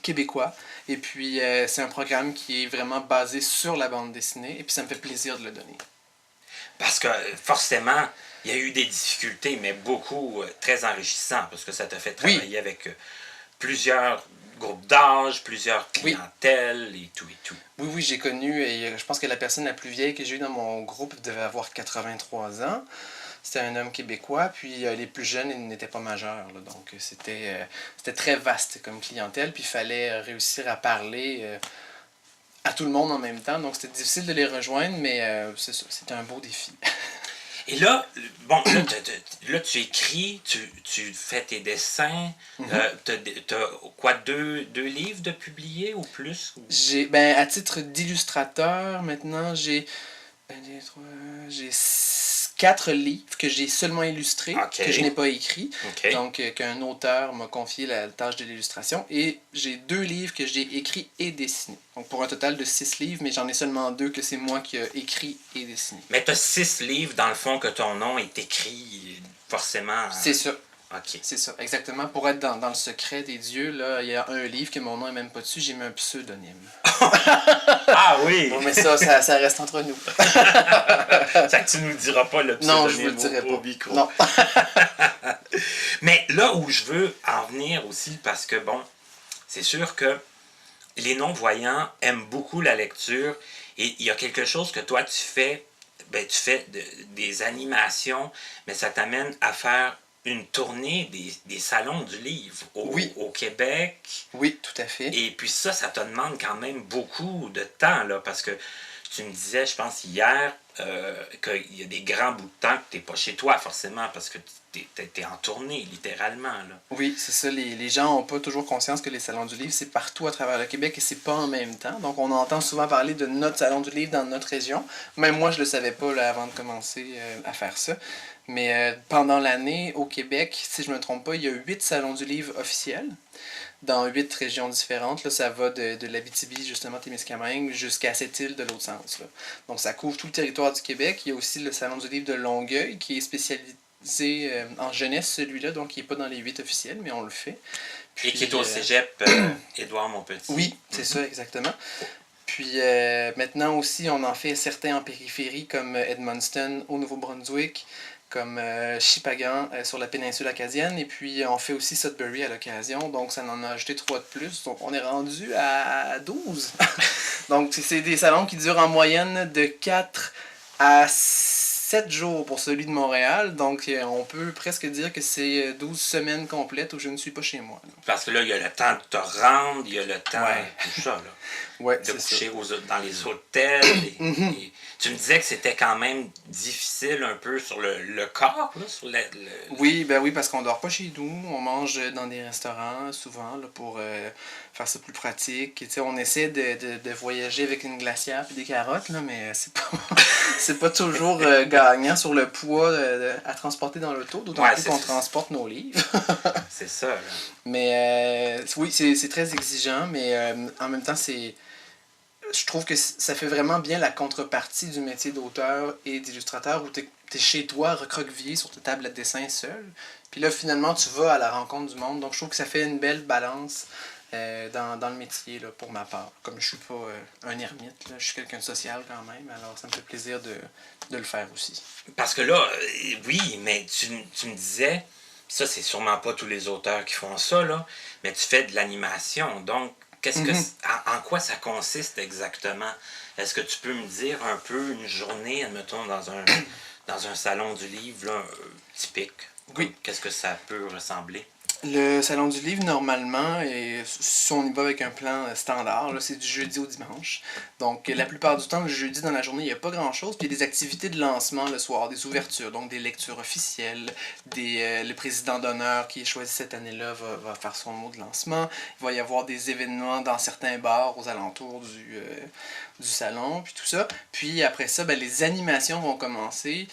québécois. Et puis, c'est un programme qui est vraiment basé sur la bande dessinée. Et puis, ça me fait plaisir de le donner. Parce que forcément, il y a eu des difficultés, mais beaucoup très enrichissants, parce que ça t'a fait travailler avec plusieurs groupes d'âge, plusieurs clientèles et tout et tout. Oui, oui, j'ai connu, et je pense que la personne la plus vieille que j'ai eue dans mon groupe devait avoir 83 ans. C'était un homme québécois, puis les plus jeunes, ils n'étaient pas majeurs. Là, donc, c'était très vaste comme clientèle, puis il fallait réussir à parler à tout le monde en même temps. Donc, c'était difficile de les rejoindre, mais c'est ça, c'était un beau défi. Et là, bon, là, tu écris, tu fais tes dessins. T'as quoi, deux livres de publiés ou plus? Ben, à titre d'illustrateur, maintenant, j'ai 4 livres que j'ai seulement illustrés, que je n'ai pas écrits. Donc, qu'un auteur m'a confié la tâche de l'illustration. Et j'ai 2 livres que j'ai écrits et dessinés. Donc, pour un total de 6 livres, mais j'en ai seulement 2 que c'est moi qui ai écrit et dessiné. Mais tu as 6 livres, dans le fond, que ton nom est écrit forcément. C'est ça. OK. C'est ça, exactement. Pour être dans le secret des dieux, là, il y a un livre que mon nom n'est même pas dessus, j'ai mis un pseudonyme. Ah oui! Bon, mais ça reste entre nous. Ça que tu nous diras pas le pseudonyme. Non, je vous le dirai pas. Au micro. Non. Mais là où je veux en venir aussi, parce que bon, c'est sûr que les non-voyants aiment beaucoup la lecture et il y a quelque chose que toi tu fais, ben, tu fais des animations, mais ça t'amène à faire une tournée des salons du livre au Québec. Oui, tout à fait. Et puis ça te demande quand même beaucoup de temps, là, parce que tu me disais, je pense, hier, qu'il y a des grands bouts de temps que tu n'es pas chez toi, forcément, parce que tu es en tournée, littéralement. Là. Oui, c'est ça. Les gens n'ont pas toujours conscience que les salons du livre, c'est partout à travers le Québec et c'est pas en même temps. Donc, on entend souvent parler de notre salon du livre dans notre région. Même moi, je le savais pas là, avant de commencer à faire ça. Mais pendant l'année, au Québec, si je ne me trompe pas, il y a 8 salons du livre officiels dans 8 régions différentes. Là, ça va de l'Abitibi, justement, Témiscamingue, jusqu'à Sept-Îles de l'autre sens. Là. Donc, ça couvre tout le territoire du Québec. Il y a aussi le salon du livre de Longueuil, qui est spécialisé en jeunesse, celui-là. Donc, il n'est pas dans les 8 officiels, mais on le fait. Puis, et qui est au cégep Édouard-Montpetit. Oui, c'est ça, exactement. Puis maintenant aussi, on en fait certains en périphérie, comme Edmundston au Nouveau-Brunswick, comme Shippagan sur la péninsule acadienne, et puis on fait aussi Sudbury à l'occasion, donc ça en a ajouté 3 de plus, donc on est rendu à 12. Donc c'est des salons qui durent en moyenne de 4 à 7 jours pour celui de Montréal, donc on peut presque dire que c'est 12 semaines complètes où je ne suis pas chez moi. Là. Parce que là, il y a le temps de te rendre, il y a le temps tout ça, là. Ouais, de coucher dans les hôtels. Et tu me disais que c'était quand même difficile un peu sur le corps, là, sur Oui, ben oui, parce qu'on dort pas chez nous, on mange dans des restaurants souvent là, pour faire ça plus pratique. Et, on essaie de voyager avec une glacière et des carottes, là, mais c'est pas toujours gagnant sur le poids à transporter dans l'auto, d'autant plus qu'on transporte nos livres. C'est ça. Là. Mais oui, c'est très exigeant, mais en même temps, je trouve que ça fait vraiment bien la contrepartie du métier d'auteur et d'illustrateur où tu es chez toi, recroquevillé sur ta table de dessin seul. Puis là, finalement, tu vas à la rencontre du monde. Donc, je trouve que ça fait une belle balance dans le métier, là, pour ma part. Comme je suis pas un ermite, là, je suis quelqu'un de social quand même. Alors, ça me fait plaisir de le faire aussi. Parce que là, oui, mais tu me disais, ça, c'est sûrement pas tous les auteurs qui font ça, là, mais tu fais de l'animation. Donc, en quoi ça consiste exactement? Est-ce que tu peux me dire un peu une journée, admettons, dans un salon du livre là, typique? Oui. Qu'est-ce que ça peut ressembler? Le Salon du Livre, normalement, et si on y va avec un plan standard, là, c'est du jeudi au dimanche. Donc, la plupart du temps, le jeudi dans la journée, il n'y a pas grand-chose. Puis, il y a des activités de lancement le soir, des ouvertures, donc des lectures officielles. Le président d'honneur qui est choisi cette année-là va faire son mot de lancement. Il va y avoir des événements dans certains bars aux alentours du salon, puis tout ça. Puis, après ça, ben, les animations vont commencer.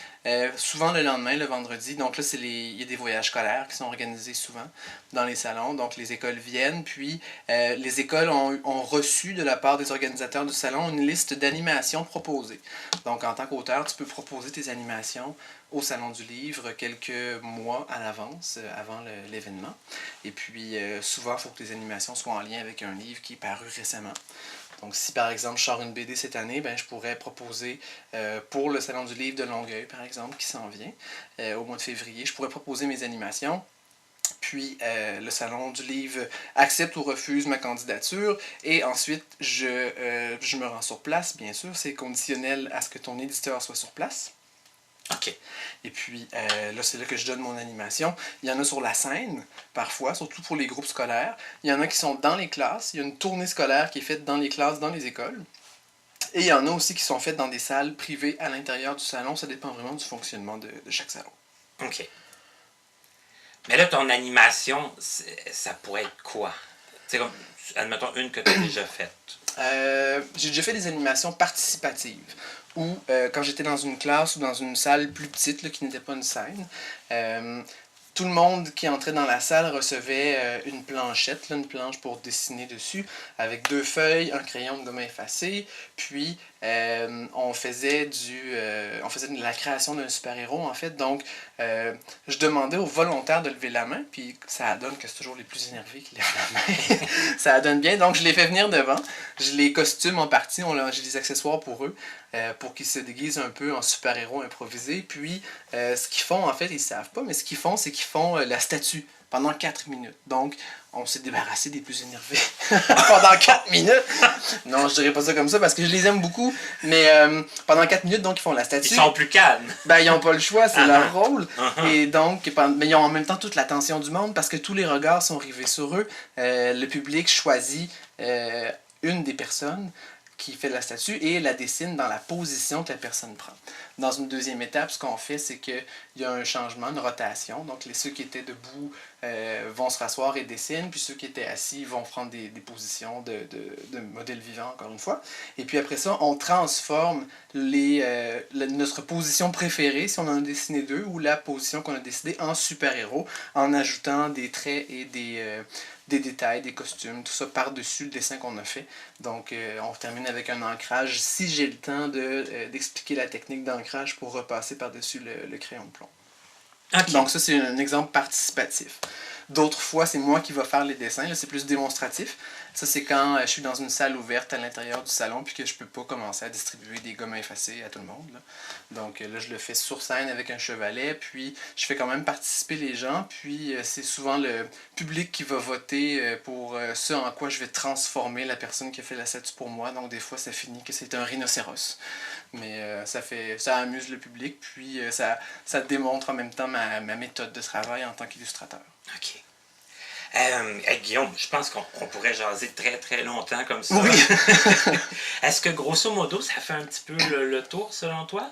Souvent le lendemain, le vendredi. Donc là, il y a des voyages scolaires qui sont organisés souvent dans les salons. Donc les écoles viennent, puis les écoles ont reçu de la part des organisateurs du salon une liste d'animations proposées. Donc en tant qu'auteur, tu peux proposer tes animations au Salon du Livre quelques mois à l'avance, avant l'événement. Et puis souvent, il faut que tes animations soient en lien avec un livre qui est paru récemment. Donc, si par exemple je sors une BD cette année, ben, je pourrais proposer pour le Salon du Livre de Longueuil, par exemple, qui s'en vient au mois de février, je pourrais proposer mes animations. Puis le Salon du Livre accepte ou refuse ma candidature. Et ensuite, je me rends sur place, bien sûr. C'est conditionnel à ce que ton éditeur soit sur place. OK. Et puis là, c'est là que je donne mon animation. Il y en a sur la scène, parfois, surtout pour les groupes scolaires. Il y en a qui sont dans les classes. Il y a une tournée scolaire qui est faite dans les classes, dans les écoles. Et il y en a aussi qui sont faites dans des salles privées à l'intérieur du salon. Ça dépend vraiment du fonctionnement de chaque salon. OK. Mais là, ton animation, ça pourrait être quoi? Tu sais, comme, admettons une que tu as déjà faite. J'ai déjà fait des animations participatives où, quand j'étais dans une classe ou dans une salle plus petite, là, qui n'était pas une scène, tout le monde qui entrait dans la salle recevait une planchette, là, une planche pour dessiner dessus, avec 2 feuilles, un crayon de gomme effacée, puis on faisait de la création d'un super-héros, en fait. Donc, je demandais aux volontaires de lever la main, puis ça donne que c'est toujours les plus énervés qui lèvent la main. Ça donne bien. Donc, je les fais venir devant. Je les costume en partie. J'ai des accessoires pour eux, pour qu'ils se déguisent un peu en super-héros improvisés. Puis, ce qu'ils font, en fait, ils ne savent pas, mais ce qu'ils font, c'est qu'ils font la statue pendant 4 minutes. Donc, on s'est débarrassé des plus énervés pendant 4 minutes. Non, je dirais pas ça comme ça parce que je les aime beaucoup. Mais pendant 4 minutes, donc, ils font la statue. Ils sont plus calmes. Ben, ils n'ont pas le choix, c'est leur rôle. Uh-huh. Et donc, mais ils ont en même temps toute l'attention du monde parce que tous les regards sont rivés sur eux. Le public choisit une des personnes qui fait la statue et la dessine dans la position que la personne prend. Dans une deuxième étape, ce qu'on fait, c'est qu'il y a un changement, une rotation. Donc, ceux qui étaient debout vont se rasseoir et dessinent, puis ceux qui étaient assis vont prendre des positions de modèle vivant, encore une fois. Et puis après ça, on transforme notre position préférée, si on en a dessiné 2, ou la position qu'on a décidée en super-héros, en ajoutant des traits et des détails, des costumes, tout ça par-dessus le dessin qu'on a fait. Donc, on termine avec un ancrage, si j'ai le temps d'expliquer la technique d'ancrage pour repasser par-dessus le crayon de plomb. Okay. Donc, ça, c'est un exemple participatif. D'autres fois, c'est moi qui vais faire les dessins. Là, c'est plus démonstratif. Ça, c'est quand je suis dans une salle ouverte à l'intérieur du salon puis que je peux pas commencer à distribuer des gommes effacées à tout le monde. Là. Donc là, je le fais sur scène avec un chevalet. Puis, je fais quand même participer les gens. Puis, c'est souvent le public qui va voter pour ce en quoi je vais transformer la personne qui a fait la statue pour moi. Donc, des fois, ça finit que c'est un rhinocéros. Mais ça amuse le public. Puis, ça démontre en même temps ma méthode de travail en tant qu'illustrateur. OK. Guillaume, je pense qu'on pourrait jaser très très longtemps comme ça. Oui. Est-ce que grosso modo, ça fait un petit peu le tour selon toi?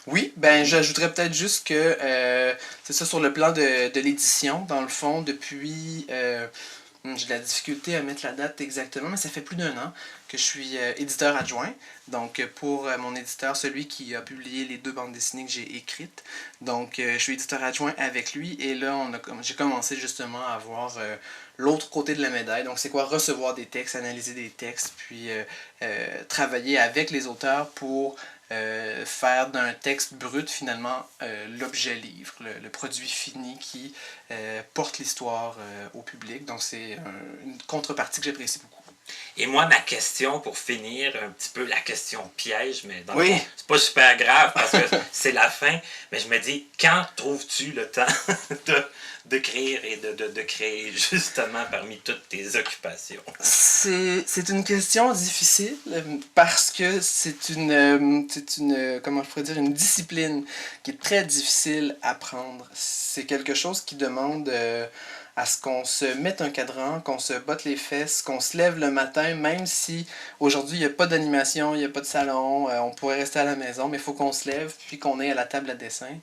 Oui, ben j'ajouterais peut-être juste que c'est ça sur le plan de l'édition. Dans le fond, depuis... j'ai de la difficulté à mettre la date exactement, mais ça fait plus d'1 an que je suis éditeur adjoint. Donc, pour mon éditeur, celui qui a publié les 2 bandes dessinées que j'ai écrites. Donc, je suis éditeur adjoint avec lui. Et là, j'ai commencé justement à voir l'autre côté de la médaille. Donc, c'est quoi recevoir des textes, analyser des textes, puis travailler avec les auteurs pour faire d'un texte brut, finalement, l'objet livre, le produit fini qui porte l'histoire au public. Donc, c'est une contrepartie que j'apprécie beaucoup. Et moi, ma question pour finir, un petit peu la question piège, mais dans oui. le fond, c'est pas super grave parce que c'est la fin, mais je me dis, quand trouves-tu le temps d'écrire et de créer justement parmi toutes tes occupations? C'est une question difficile parce que c'est une comment je pourrais dire, une discipline qui est très difficile à apprendre. C'est quelque chose qui demande à ce qu'on se mette un cadran, qu'on se botte les fesses, qu'on se lève le matin, même si aujourd'hui il n'y a pas d'animation, il n'y a pas de salon, on pourrait rester à la maison, mais il faut qu'on se lève puis qu'on est à la table à dessin.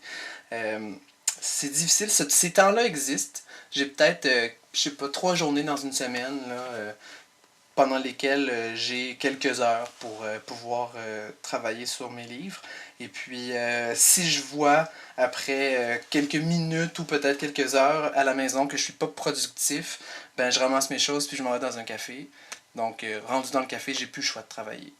C'est difficile, ces temps-là existent. J'ai peut-être, je sais pas, 3 journées dans une semaine, là, pendant lesquelles j'ai quelques heures pour pouvoir travailler sur mes livres. Et puis, si je vois après quelques minutes ou peut-être quelques heures à la maison que je suis pas productif, ben je ramasse mes choses puis je m'en vais dans un café. Donc, rendu dans le café, j'ai plus le choix de travailler.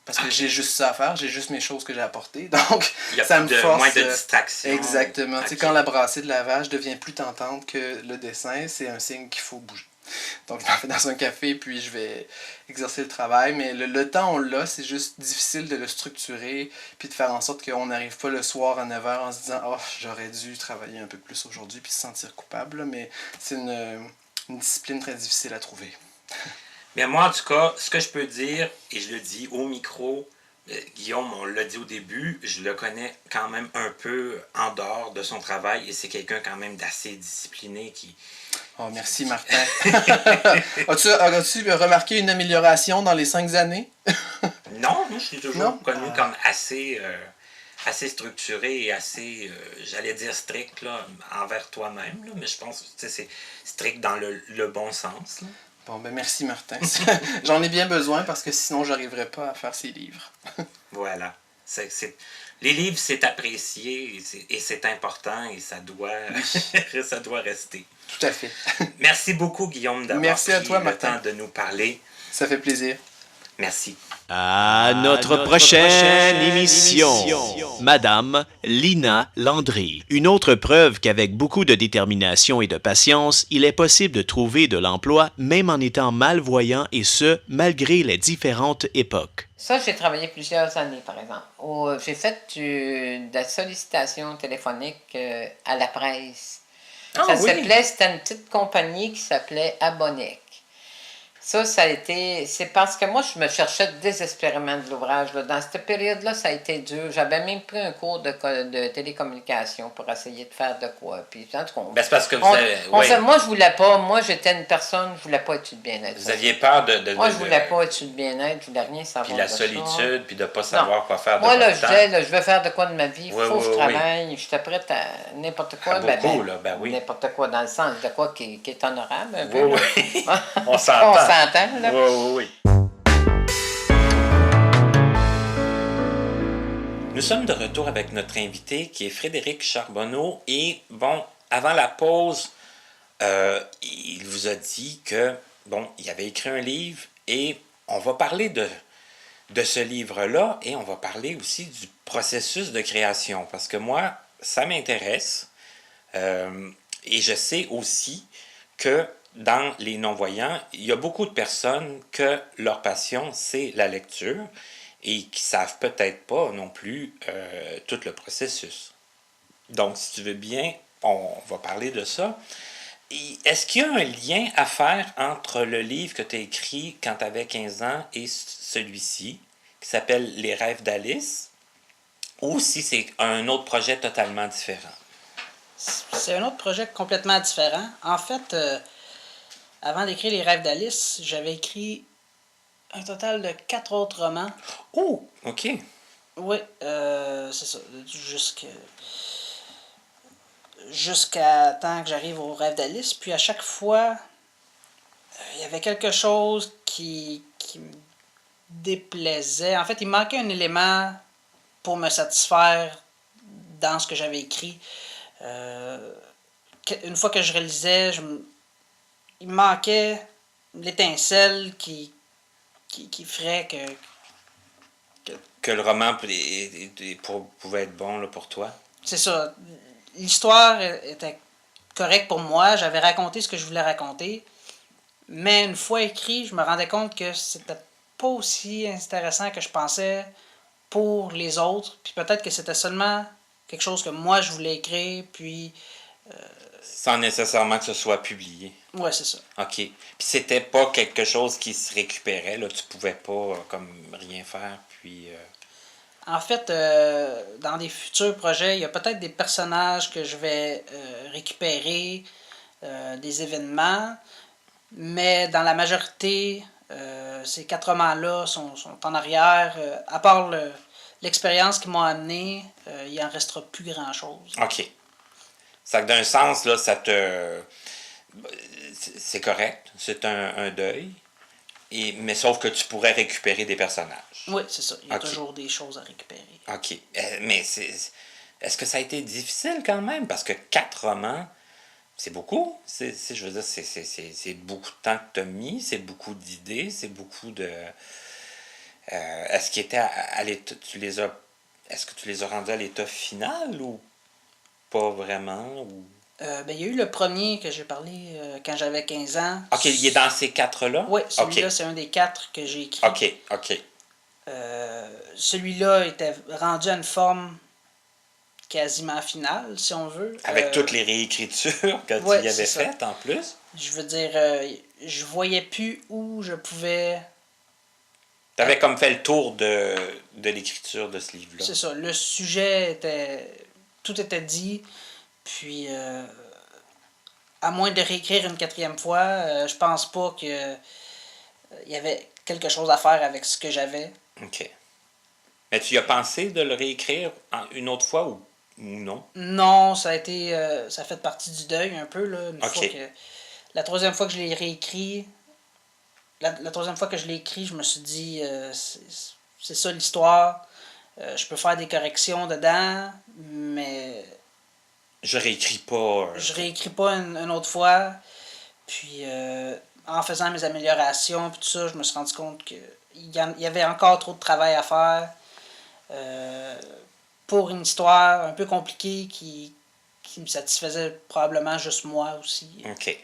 Parce que j'ai juste ça à faire, j'ai juste mes choses que j'ai apportées. Donc, ça me force. Moins de distractions. Exactement. Okay. Tu sais, quand la brassée de lavage devient plus tentante que le dessin, c'est un signe qu'il faut bouger. Donc, je m'en vais dans un café, puis je vais exercer le travail. Mais le temps, on l'a, c'est juste difficile de le structurer, puis de faire en sorte qu'on n'arrive pas le soir à 9h en se disant « Oh, j'aurais dû travailler un peu plus aujourd'hui », puis se sentir coupable. Mais c'est une discipline très difficile à trouver. Bien, moi, en tout cas, ce que je peux dire, et je le dis au micro, Guillaume, on l'a dit au début, je le connais quand même un peu en dehors de son travail, et c'est quelqu'un quand même d'assez discipliné qui... Oh, merci Martin. As-tu remarqué une amélioration dans les 5 années? Non, moi je suis toujours connu comme assez structuré et assez, j'allais dire strict là, envers toi-même, là, mais je pense que c'est strict dans le bon sens. Là. Bon, ben merci Martin. J'en ai bien besoin parce que sinon j'arriverais pas à faire ces livres. Voilà. Les livres, c'est apprécié et c'est important et ça doit, ça doit rester. Tout à fait. Merci beaucoup, Guillaume, d'avoir pris le temps de nous parler. Ça fait plaisir. Merci. À notre prochaine émission, Madame Lina Landry. Une autre preuve qu'avec beaucoup de détermination et de patience, il est possible de trouver de l'emploi même en étant malvoyant et ce, malgré les différentes époques. Ça, j'ai travaillé plusieurs années, par exemple. J'ai fait de la sollicitation téléphonique à la presse. C'était une petite compagnie qui s'appelait Abonnec. Ça a été... C'est parce que moi, je me cherchais désespérément de l'ouvrage. Dans cette période-là, ça a été dur. J'avais même pris un cours de télécommunication pour essayer de faire de quoi. Puis, en tout cas, c'est parce que moi, je voulais pas. Moi, j'étais une personne, je voulais pas être de bien-être. Vous aviez peur moi, je voulais pas être de bien-être. Je voulais rien savoir. Puis la solitude, puis de pas savoir quoi faire de moi, votre je disais, je veux faire de quoi de ma vie. Il faut que je travaille. J'étais prête à n'importe quoi. N'importe quoi dans le sens de quoi qui est honorable. Un peu, oui. On s'entend. Là. Oui. Nous sommes de retour avec notre invité qui est Frédéric Charbonneau et bon, avant la pause, il vous a dit que il avait écrit un livre et on va parler de ce livre-là et on va parler aussi du processus de création parce que moi, ça m'intéresse et je sais aussi que dans les non-voyants, il y a beaucoup de personnes que leur passion, c'est la lecture et qui ne savent peut-être pas non plus tout le processus. Donc, si tu veux bien, on va parler de ça. Est-ce qu'il y a un lien à faire entre le livre que tu as écrit quand tu avais 15 ans et celui-ci, qui s'appelle Les rêves d'Alice, ou si c'est un autre projet totalement différent? C'est un autre projet complètement différent. En fait... avant d'écrire Les rêves d'Alice, j'avais écrit un total de 4 autres romans. Oh, OK. Oui, c'est ça. Jusqu'à temps que j'arrive aux rêves d'Alice. Puis à chaque fois, il y avait quelque chose qui me déplaisait. En fait, il manquait un élément pour me satisfaire dans ce que j'avais écrit. Une fois que je réalisais, il me manquait l'étincelle qui ferait que le roman pouvait être bon là, pour toi. C'est ça. L'histoire était correcte pour moi. J'avais raconté ce que je voulais raconter. Mais une fois écrit, je me rendais compte que c'était pas aussi intéressant que je pensais pour les autres. Puis peut-être que c'était seulement quelque chose que moi je voulais écrire. Puis... sans nécessairement que ce soit publié. Ouais, c'est ça. OK. Puis c'était pas quelque chose qui se récupérait, là. Tu pouvais pas comme rien faire, puis... En fait, dans des futurs projets, il y a peut-être des personnages que je vais récupérer des événements, mais dans la majorité, ces 4 romans-là sont en arrière. À part l'expérience qu'ils m'ont amené, il en restera plus grand-chose. OK. Ça que d'un sens, là, c'est correct. C'est un deuil. Mais sauf que tu pourrais récupérer des personnages. Oui, c'est ça. Il y a OK. toujours des choses à récupérer. OK. Mais est-ce que ça a été difficile quand même? Parce que 4 romans, c'est beaucoup. Je veux dire, c'est beaucoup de temps que tu as mis, c'est beaucoup d'idées, c'est beaucoup de... est-ce qu'ils étaient à l'état... Est-ce que tu les as rendus à l'état final ou pas vraiment? Ou... Il y a eu le premier que j'ai parlé quand j'avais 15 ans. OK, il est dans ces 4-là? Oui, celui-là, OK. c'est un des 4 que j'ai écrit. OK. Celui-là était rendu à une forme quasiment finale, si on veut. Avec toutes les réécritures que ouais, tu y avais c'est ça. faites en plus? Je veux dire, je voyais plus où je pouvais... Tu avais comme fait le tour de l'écriture de ce livre-là. C'est ça. Le sujet était... Tout était dit. Puis, à moins de réécrire une 4e fois, je pense pas que il y avait quelque chose à faire avec ce que j'avais. OK. Mais tu y as pensé de le réécrire une autre fois ou non? Non, ça a été... ça fait partie du deuil un peu, là. Une OK. fois que... La 3e fois que je l'ai réécrit... La 3e fois que je l'ai écrit, je me suis dit, c'est ça l'histoire. Je peux faire des corrections dedans, mais... Je réécris pas. Je réécris pas une autre fois. Puis, en faisant mes améliorations, puis tout ça, je me suis rendu compte qu'il y avait encore trop de travail à faire pour une histoire un peu compliquée qui me satisfaisait probablement juste moi aussi. OK.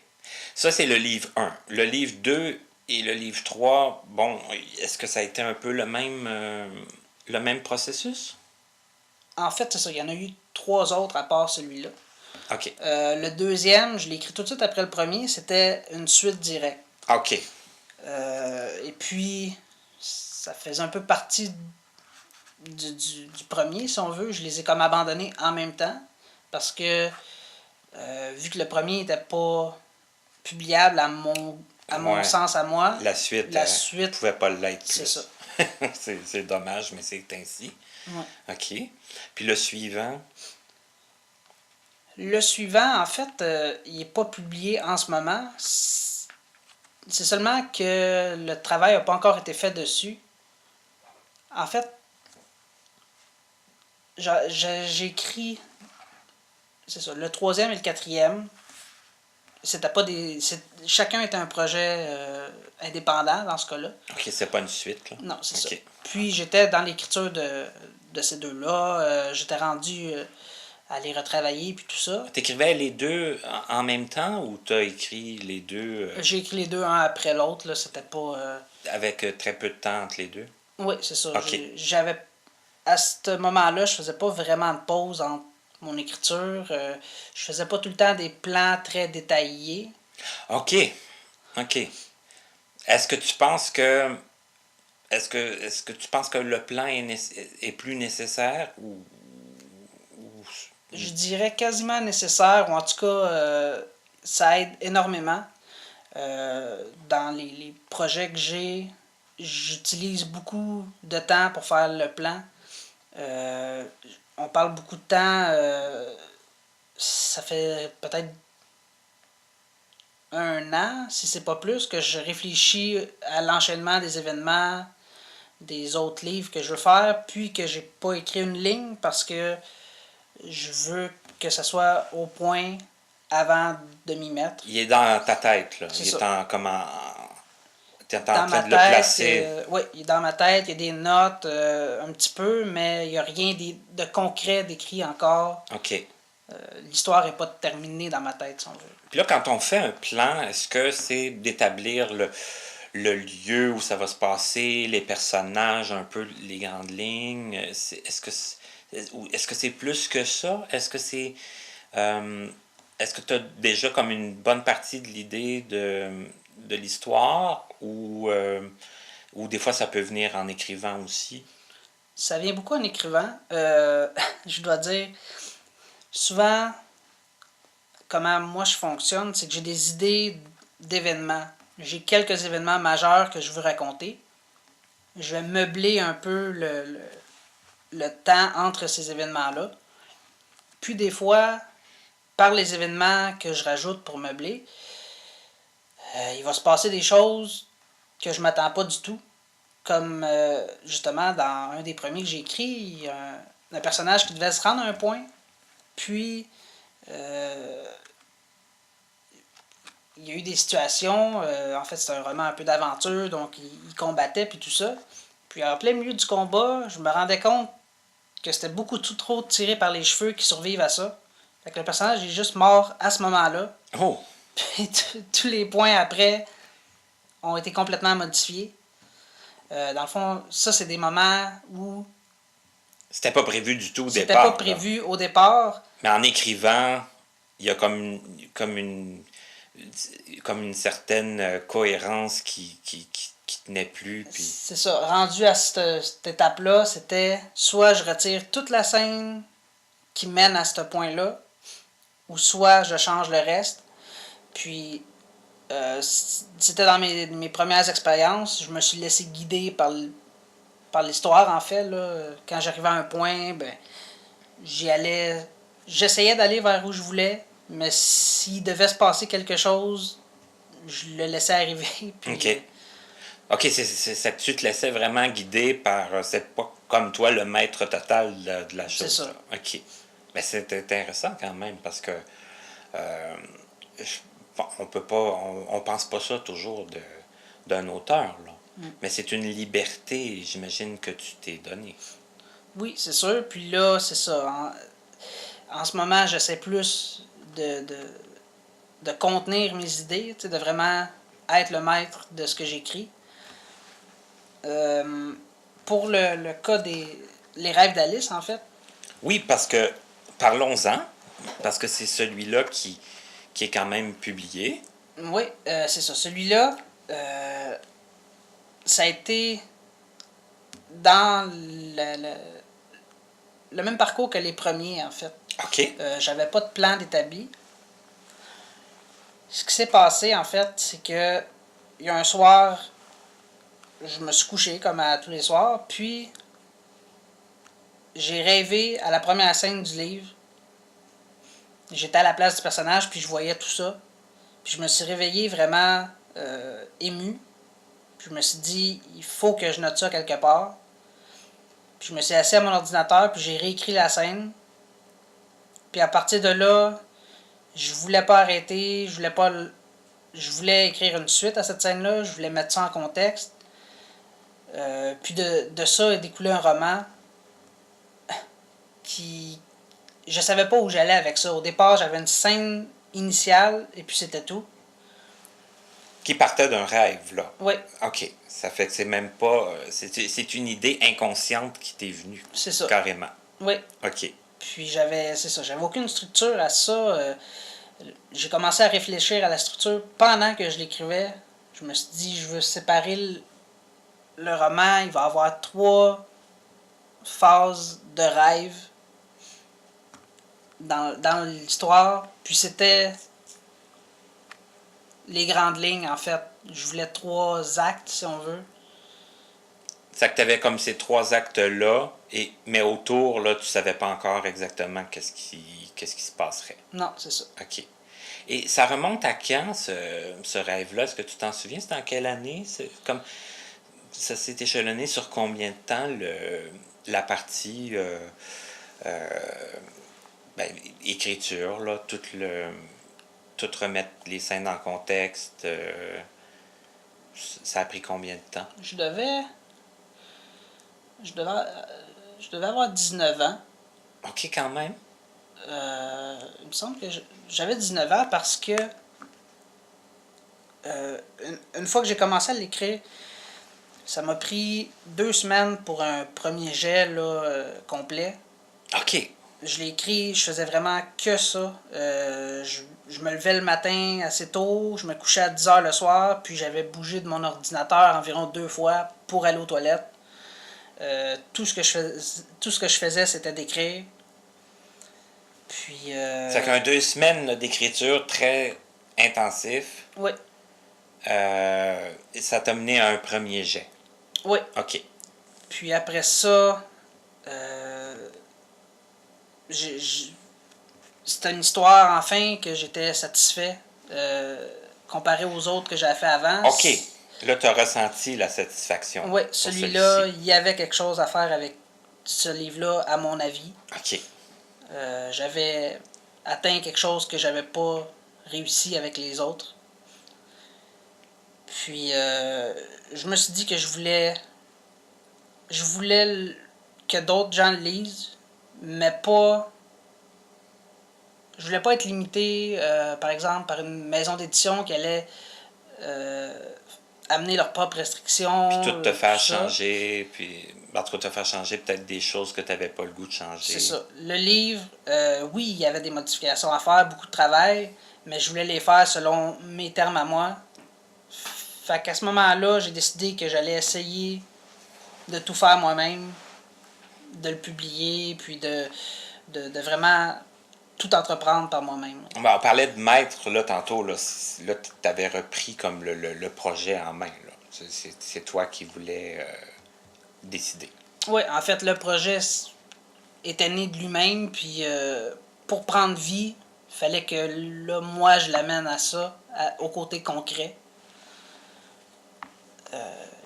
Ça, c'est le livre 1. Le livre 2 et le livre 3, bon, est-ce que ça a été un peu le même processus? En fait, c'est ça. Il y en a eu 3 autres à part celui-là. OK. Le 2e, je l'ai écrit tout de suite après le premier, c'était une suite directe. OK. Et puis, ça faisait un peu partie du premier, si on veut. Je les ai comme abandonnés en même temps. Parce que, vu que le premier n'était pas publiable à mon sens à moi, la suite ne pouvait pas l'être plus. C'est ça. c'est dommage, mais c'est ainsi. Ouais. OK. Puis le suivant? Le suivant, en fait, il n'est pas publié en ce moment. C'est seulement que le travail n'a pas encore été fait dessus. En fait, j'ai écrit, c'est ça, le 3e et le 4e. C'était pas des. Chacun était un projet indépendant dans ce cas-là. OK, c'est pas une suite, là. Non, c'est OK. ça. Puis j'étais dans l'écriture de ces deux-là. J'étais rendu à les retravailler puis tout ça. T'écrivais les deux en même temps ou t'as écrit les deux J'ai écrit les deux un après l'autre, là. C'était pas. avec très peu de temps entre les deux? Oui, c'est ça. OK. J'avais. À ce moment-là, je faisais pas vraiment de pause entre mon écriture. Je faisais pas tout le temps des plans très détaillés. OK. Est-ce que tu penses que tu penses que le plan est plus nécessaire ou Je dirais quasiment nécessaire, ou en tout cas, ça aide énormément. Dans les projets que j'ai, j'utilise beaucoup de temps pour faire le plan. On parle beaucoup de temps. Ça fait peut-être 1 an, si c'est pas plus, que je réfléchis à l'enchaînement des événements, des autres livres que je veux faire, puis que j'ai pas écrit une ligne parce que je veux que ça soit au point avant de m'y mettre. il est dans ta tête, là? C'est Il ça. est en t'es en Dans train ma de le tête, placer. oui, il est dans ma tête, il y a des notes un petit peu, mais il n'y a rien de concret d'écrit encore. OK. L'histoire n'est pas terminée dans ma tête, si on veut. Puis là, quand on fait un plan, est-ce que c'est d'établir le lieu où ça va se passer, les personnages, un peu les grandes lignes? Est-ce que c'est plus que ça? Est-ce que tu as déjà comme une bonne partie de l'idée de l'histoire ou des fois ça peut venir en écrivant aussi? Ça vient beaucoup en écrivant. Je dois dire, souvent, comment moi je fonctionne, c'est que j'ai des idées d'événements. J'ai quelques événements majeurs que je veux raconter. Je vais meubler un peu le temps entre ces événements-là. Puis des fois, par les événements que je rajoute pour meubler, il va se passer des choses que je m'attends pas du tout. Comme justement dans un des premiers que j'ai écrit, il y a un personnage qui devait se rendre à un point, puis il y a eu des situations, en fait c'est un roman un peu d'aventure, donc il combattait puis tout ça. Puis en plein milieu du combat, je me rendais compte que c'était beaucoup trop tiré par les cheveux qui survivent à ça. Fait que le personnage est juste mort à ce moment-là. Oh! Puis tous les points après ont été complètement modifiés. Dans le fond, ça c'est des moments où C'était pas prévu du tout au c'était départ. pas prévu au départ. Mais en écrivant, il y a comme une certaine cohérence qui tenait plus. Puis... C'est ça. Rendu à cette étape-là, c'était soit je retire toute la scène qui mène à ce point-là, ou soit je change le reste. Puis, c'était dans mes premières expériences. Je me suis laissé guider par l'histoire, en fait. Là. Quand j'arrivais à un point, ben, j'y allais. J'essayais d'aller vers où je voulais, mais s'il devait se passer quelque chose, je le laissais arriver. Puis, OK. OK, c'est que tu te laissais vraiment guider par... c'est pas comme toi le maître total de la chose. C'est ça. OK. Mais c'est intéressant quand même parce que on peut pas... On pense pas ça toujours d'un auteur, là. Mais c'est une liberté, j'imagine, que tu t'es donnée. Oui, c'est sûr. Puis là, c'est ça. En ce moment, j'essaie plus de contenir mes idées, de vraiment être le maître de ce que j'écris. Pour le cas les rêves d'Alice, en fait. Oui, parce que, parlons-en, parce que c'est celui-là qui est quand même publié. Oui, c'est ça. Celui-là, ça a été dans le même parcours que les premiers, en fait. OK. J'avais pas de plan d'établi. Ce qui s'est passé, en fait, c'est que il y a un soir, je me suis couché comme à tous les soirs, puis j'ai rêvé à la première scène du livre. J'étais à la place du personnage, puis je voyais tout ça. Puis je me suis réveillé vraiment ému. Puis je me suis dit, il faut que je note ça quelque part. Puis je me suis assis à mon ordinateur, puis j'ai réécrit la scène. Puis à partir de là, je voulais pas arrêter, je voulais écrire une suite à cette scène-là, je voulais mettre ça en contexte. Puis de ça est découlé un roman qui... Je savais pas où j'allais avec ça. Au départ, j'avais une scène initiale, et puis c'était tout. Qui partait d'un rêve, là. Oui. OK. Ça fait que c'est même pas... c'est une idée inconsciente qui t'est venue. C'est ça. Carrément. Oui. OK. Puis j'avais aucune structure à ça. J'ai commencé à réfléchir à la structure pendant que je l'écrivais. Je me suis dit, je veux séparer le roman. Il va y avoir 3 phases de rêve dans l'histoire. Puis c'était les grandes lignes, en fait. Je voulais 3 actes, si on veut. C'est que tu avais comme ces 3 actes-là, mais autour, là, tu savais pas encore exactement qu'est-ce qui se passerait. Non, c'est ça. OK. Et ça remonte à quand, ce rêve-là? Est-ce que tu t'en souviens? C'est en quelle année? Comme ça s'est échelonné sur combien de temps, la partie écriture, là, tout remettre les scènes en contexte, ça a pris combien de temps? Je devais avoir 19 ans. OK, quand même. Il me semble que j'avais 19 ans parce que une fois que j'ai commencé à l'écrire, ça m'a pris 2 semaines pour un premier jet là, complet. OK. Je l'ai écrit, je faisais vraiment que ça. Je me levais le matin assez tôt, je me couchais à 10h le soir, puis j'avais bougé de mon ordinateur environ 2 fois pour aller aux toilettes. Tout ce que je faisais, c'était d'écrire. Puis... Ça fait 2 semaines là, d'écriture très intensif. Oui, Ça t'a mené à un premier jet. oui. OK. Puis après ça, c'était une histoire, enfin, que j'étais satisfait, comparé aux autres que j'avais fait avant. OK. Là, tu as ressenti la satisfaction. Oui, pour celui-là, celui-ci. il y avait quelque chose à faire avec ce livre-là, à mon avis. OK. J'avais atteint quelque chose que j'avais pas réussi avec les autres. Puis, je me suis dit que je voulais que d'autres gens le lisent, mais pas... Je voulais pas être limité, par exemple, par une maison d'édition qui allait amener leurs propres restrictions. Puis tout te faire tout ça. changer, puis en tout cas te faire changer peut-être des choses que tu n'avais pas le goût de changer. C'est ça. Le livre, oui, il y avait des modifications à faire, beaucoup de travail, mais je voulais les faire selon mes termes à moi. Fait qu'à ce moment-là, j'ai décidé que j'allais essayer de tout faire moi-même, de le publier, puis de vraiment tout entreprendre par moi-même. On parlait de maître là, tantôt. Là, tu avais repris comme le projet en main. Là. C'est toi qui voulais décider. Oui, en fait, le projet était né de lui-même, puis pour prendre vie, il fallait que là, moi, je l'amène à ça, au côté concret.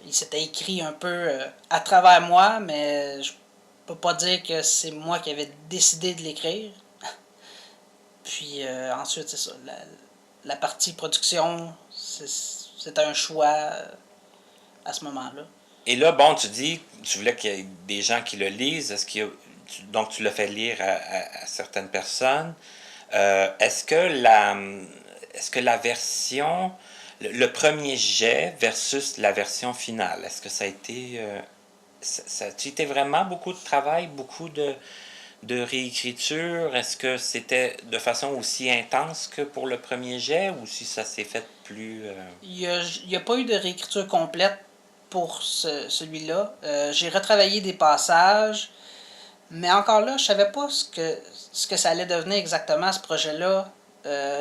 Il s'était écrit un peu à travers moi, mais je peux pas dire que c'est moi qui avais décidé de l'écrire. Puis ensuite, c'est ça. La partie production, c'est un choix à ce moment-là. Et là, bon, tu dis, tu voulais qu'il y ait des gens qui le lisent. Donc, tu l'as fait lire à certaines personnes. Est-ce que la version, le premier jet versus la version finale, est-ce que ça a été... ça a été vraiment beaucoup de travail, beaucoup de réécriture? Est-ce que c'était de façon aussi intense que pour le premier jet ou si ça s'est fait plus... Il n'y a pas eu de réécriture complète pour celui-là. J'ai retravaillé des passages, mais encore là, je savais pas ce que ça allait devenir exactement, ce projet-là.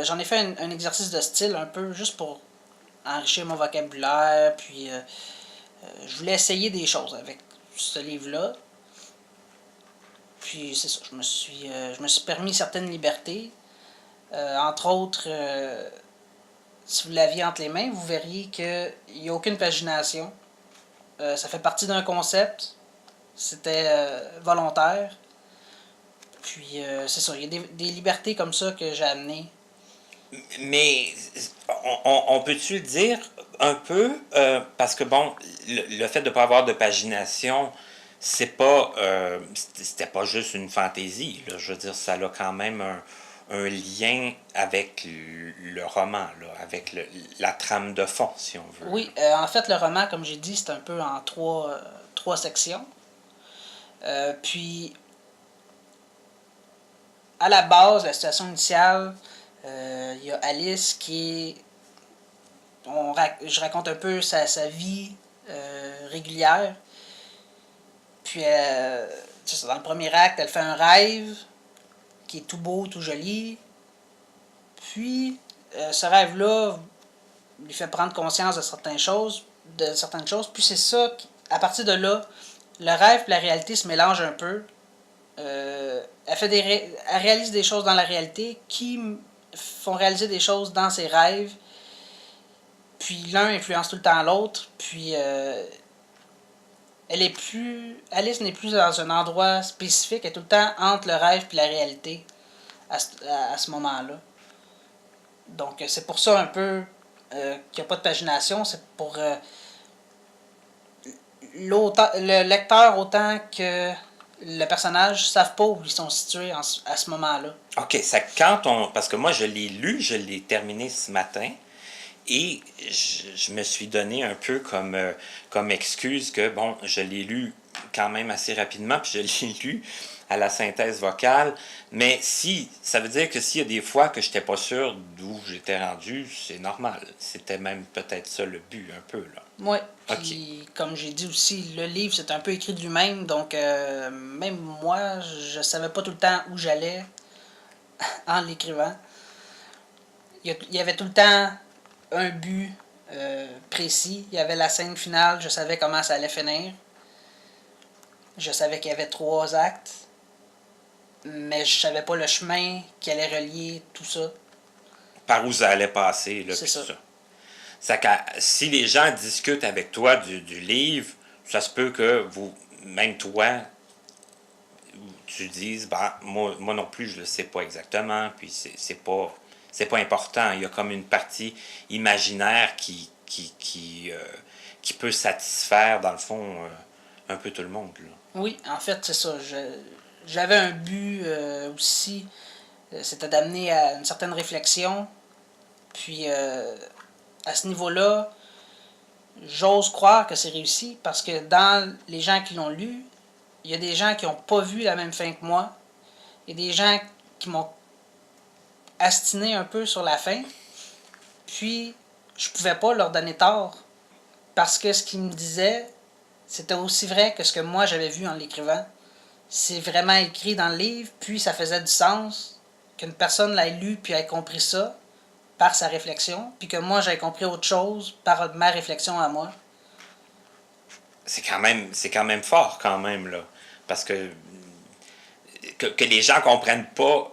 J'en ai fait un exercice de style un peu, juste pour enrichir mon vocabulaire, puis je voulais essayer des choses avec ce livre-là. Puis c'est ça, je me suis permis certaines libertés. Entre autres, si vous l'aviez entre les mains, vous verriez qu'il n'y a aucune pagination. Ça fait partie d'un concept. C'était volontaire. Puis c'est ça, il y a des libertés comme ça que j'ai amenées. Mais on peut-tu le dire un peu? Parce que bon, le fait de ne pas avoir de pagination, c'était pas juste une fantaisie. Là. Je veux dire, ça a quand même un lien avec le roman, là, avec la trame de fond, si on veut. Oui, en fait, le roman, comme j'ai dit, c'est un peu en trois sections. Puis, à la base, la situation initiale, il y a Alice qui est... je raconte un peu sa vie régulière. Puis, dans le premier acte, elle fait un rêve qui est tout beau, tout joli. Puis, ce rêve-là lui fait prendre conscience de certaines choses. Puis, c'est ça, à partir de là, le rêve et la réalité se mélangent un peu. Elle réalise des choses dans la réalité qui font réaliser des choses dans ses rêves. Puis, l'un influence tout le temps l'autre. Puis, Alice n'est plus dans un endroit spécifique, elle est tout le temps entre le rêve et la réalité à ce moment-là. Donc c'est pour ça un peu qu'il n'y a pas de pagination, c'est pour le lecteur autant que le personnage ne savent pas où ils sont situés à ce moment-là. OK, parce que moi je l'ai lu, je l'ai terminé ce matin. Et je me suis donné un peu comme excuse que, bon, je l'ai lu quand même assez rapidement, puis je l'ai lu à la synthèse vocale. Mais ça veut dire que s'il y a des fois que je n'étais pas sûr d'où j'étais rendu, c'est normal. C'était même peut-être ça le but, un peu, là. Oui, puis comme j'ai dit aussi, le livre, c'est un peu écrit de lui-même, donc même moi, je savais pas tout le temps où j'allais. en l'écrivant. Il y avait tout le temps un but précis. Il y avait la scène finale, je savais comment ça allait finir. Je savais qu'il y avait 3 actes, mais je savais pas le chemin qui allait relier tout ça. Par où ça allait passer, là, C'est puis ça. tout ça. Si les gens discutent avec toi du livre, ça se peut que même toi, tu dises, bah, moi non plus, je le sais pas exactement, puis c'est pas important. Il y a comme une partie imaginaire qui peut satisfaire, dans le fond, un peu tout le monde, là. Oui, en fait, c'est ça. J'avais un but aussi, c'était d'amener à une certaine réflexion. Puis, à ce niveau-là, j'ose croire que c'est réussi parce que dans les gens qui l'ont lu, il y a des gens qui n'ont pas vu la même fin que moi. Il y a des gens qui m'ont astiné un peu sur la fin. Puis, je pouvais pas leur donner tort. Parce que ce qu'ils me disaient, c'était aussi vrai que ce que moi j'avais vu en l'écrivant. C'est vraiment écrit dans le livre, puis ça faisait du sens qu'une personne l'ait lu puis ait compris ça par sa réflexion, puis que moi j'avais compris autre chose par ma réflexion à moi. C'est quand même fort, quand même, là. Parce que les gens comprennent pas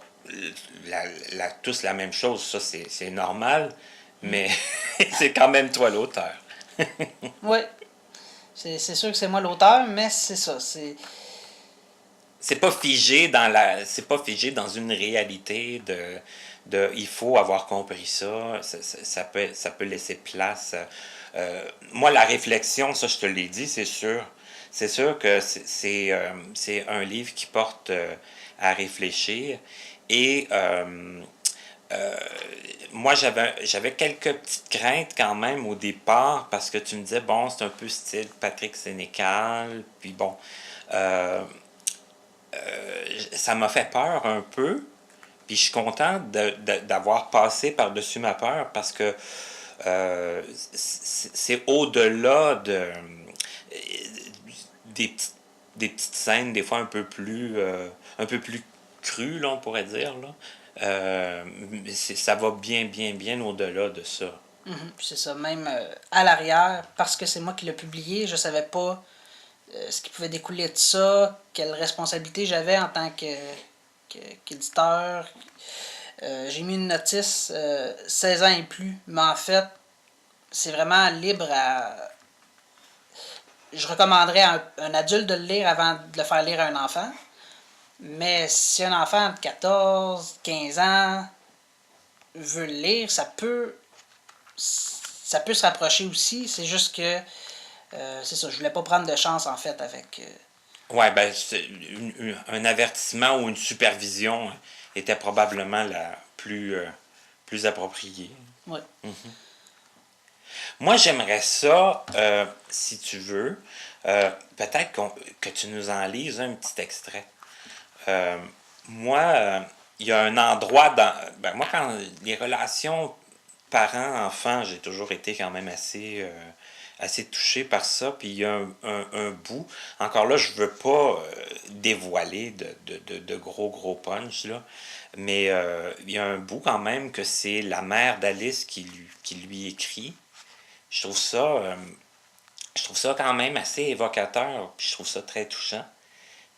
tous la même chose, ça, c'est normal, mais c'est quand même toi l'auteur. Oui, c'est sûr que c'est moi l'auteur, mais c'est ça. C'est pas figé dans une réalité de il faut avoir compris ça. Ça peut laisser place. Moi, la réflexion, ça, je te l'ai dit, c'est sûr. C'est sûr que c'est un livre qui porte à réfléchir. Et moi, j'avais quelques petites craintes quand même au départ parce que tu me disais, bon, c'est un peu style Patrick Sénécal. Puis bon, ça m'a fait peur un peu. Puis je suis content d'avoir passé par-dessus ma peur parce que c'est au-delà des petites scènes, des fois un peu plus crues, là, on pourrait dire. Là. Ça va bien au-delà de ça. C'est ça, même à l'arrière, parce que c'est moi qui l'ai publié, je savais pas ce qui pouvait découler de ça, quelle responsabilité j'avais en tant qu'éditeur. J'ai mis une notice 16 ans et plus, mais en fait, c'est vraiment libre à... Je recommanderais à un adulte de le lire avant de le faire lire à un enfant. Mais si un enfant de 14, 15 ans veut le lire, ça peut se rapprocher aussi. C'est juste que, c'est ça, je voulais pas prendre de chance en fait avec... Ouais, ben, un avertissement ou une supervision était probablement la plus appropriée. Ouais. Mm-hmm. Moi, j'aimerais ça, si tu veux, peut-être que tu nous en lises un petit extrait. Moi, il y a un endroit moi, quand les relations parents-enfants, j'ai toujours été quand même assez touché par ça. Puis il y a un bout. Encore là, je veux pas dévoiler de gros punch, là. Mais il y a un bout quand même que c'est la mère d'Alice qui lui écrit. Je trouve ça quand même assez évocateur. Puis je trouve ça très touchant.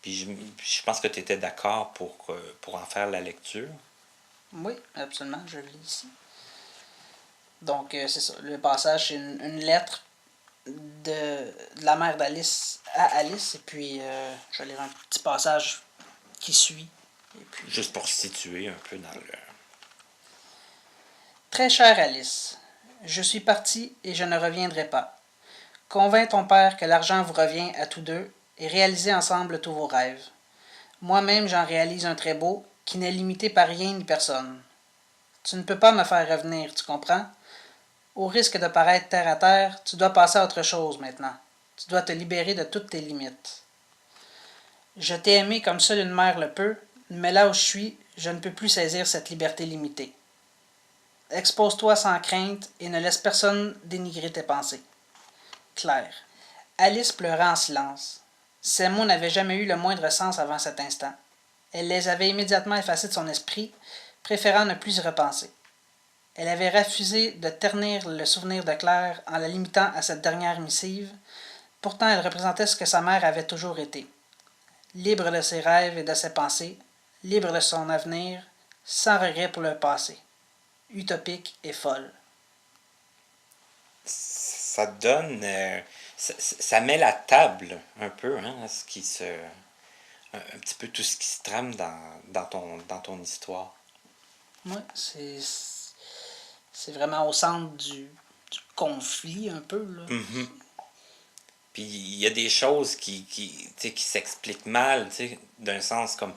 Puis je pense que tu étais d'accord pour en faire la lecture. Oui, absolument, je le lis ici. Donc, c'est ça. Le passage, c'est une lettre de la mère d'Alice à Alice. Et puis, je vais lire un petit passage qui suit. Et puis, juste pour se situer un peu dans le... Très chère Alice, je suis parti et je ne reviendrai pas. Convainc ton père que l'argent vous revient à tous deux et réalisez ensemble tous vos rêves. Moi-même, j'en réalise un très beau qui n'est limité par rien ni personne. Tu ne peux pas me faire revenir, tu comprends? Au risque de paraître terre à terre, tu dois passer à autre chose maintenant. Tu dois te libérer de toutes tes limites. Je t'ai aimé comme seule une mère le peut, mais là où je suis, je ne peux plus saisir cette liberté limitée. Expose-toi sans crainte et ne laisse personne dénigrer tes pensées. Claire. Alice pleura en silence. Ces mots n'avaient jamais eu le moindre sens avant cet instant. Elle les avait immédiatement effacés de son esprit, préférant ne plus y repenser. Elle avait refusé de ternir le souvenir de Claire en la limitant à cette dernière missive. Pourtant, elle représentait ce que sa mère avait toujours été. Libre de ses rêves et de ses pensées, libre de son avenir, sans regret pour le passé. Utopique et folle. Ça donne... ça met la table un peu, hein, ce qui se... un petit peu tout ce qui se trame dans ton histoire. Oui, c'est vraiment au centre du conflit un peu, là. Mm-hmm. Puis il y a des choses qui s'expliquent mal, d'un sens comme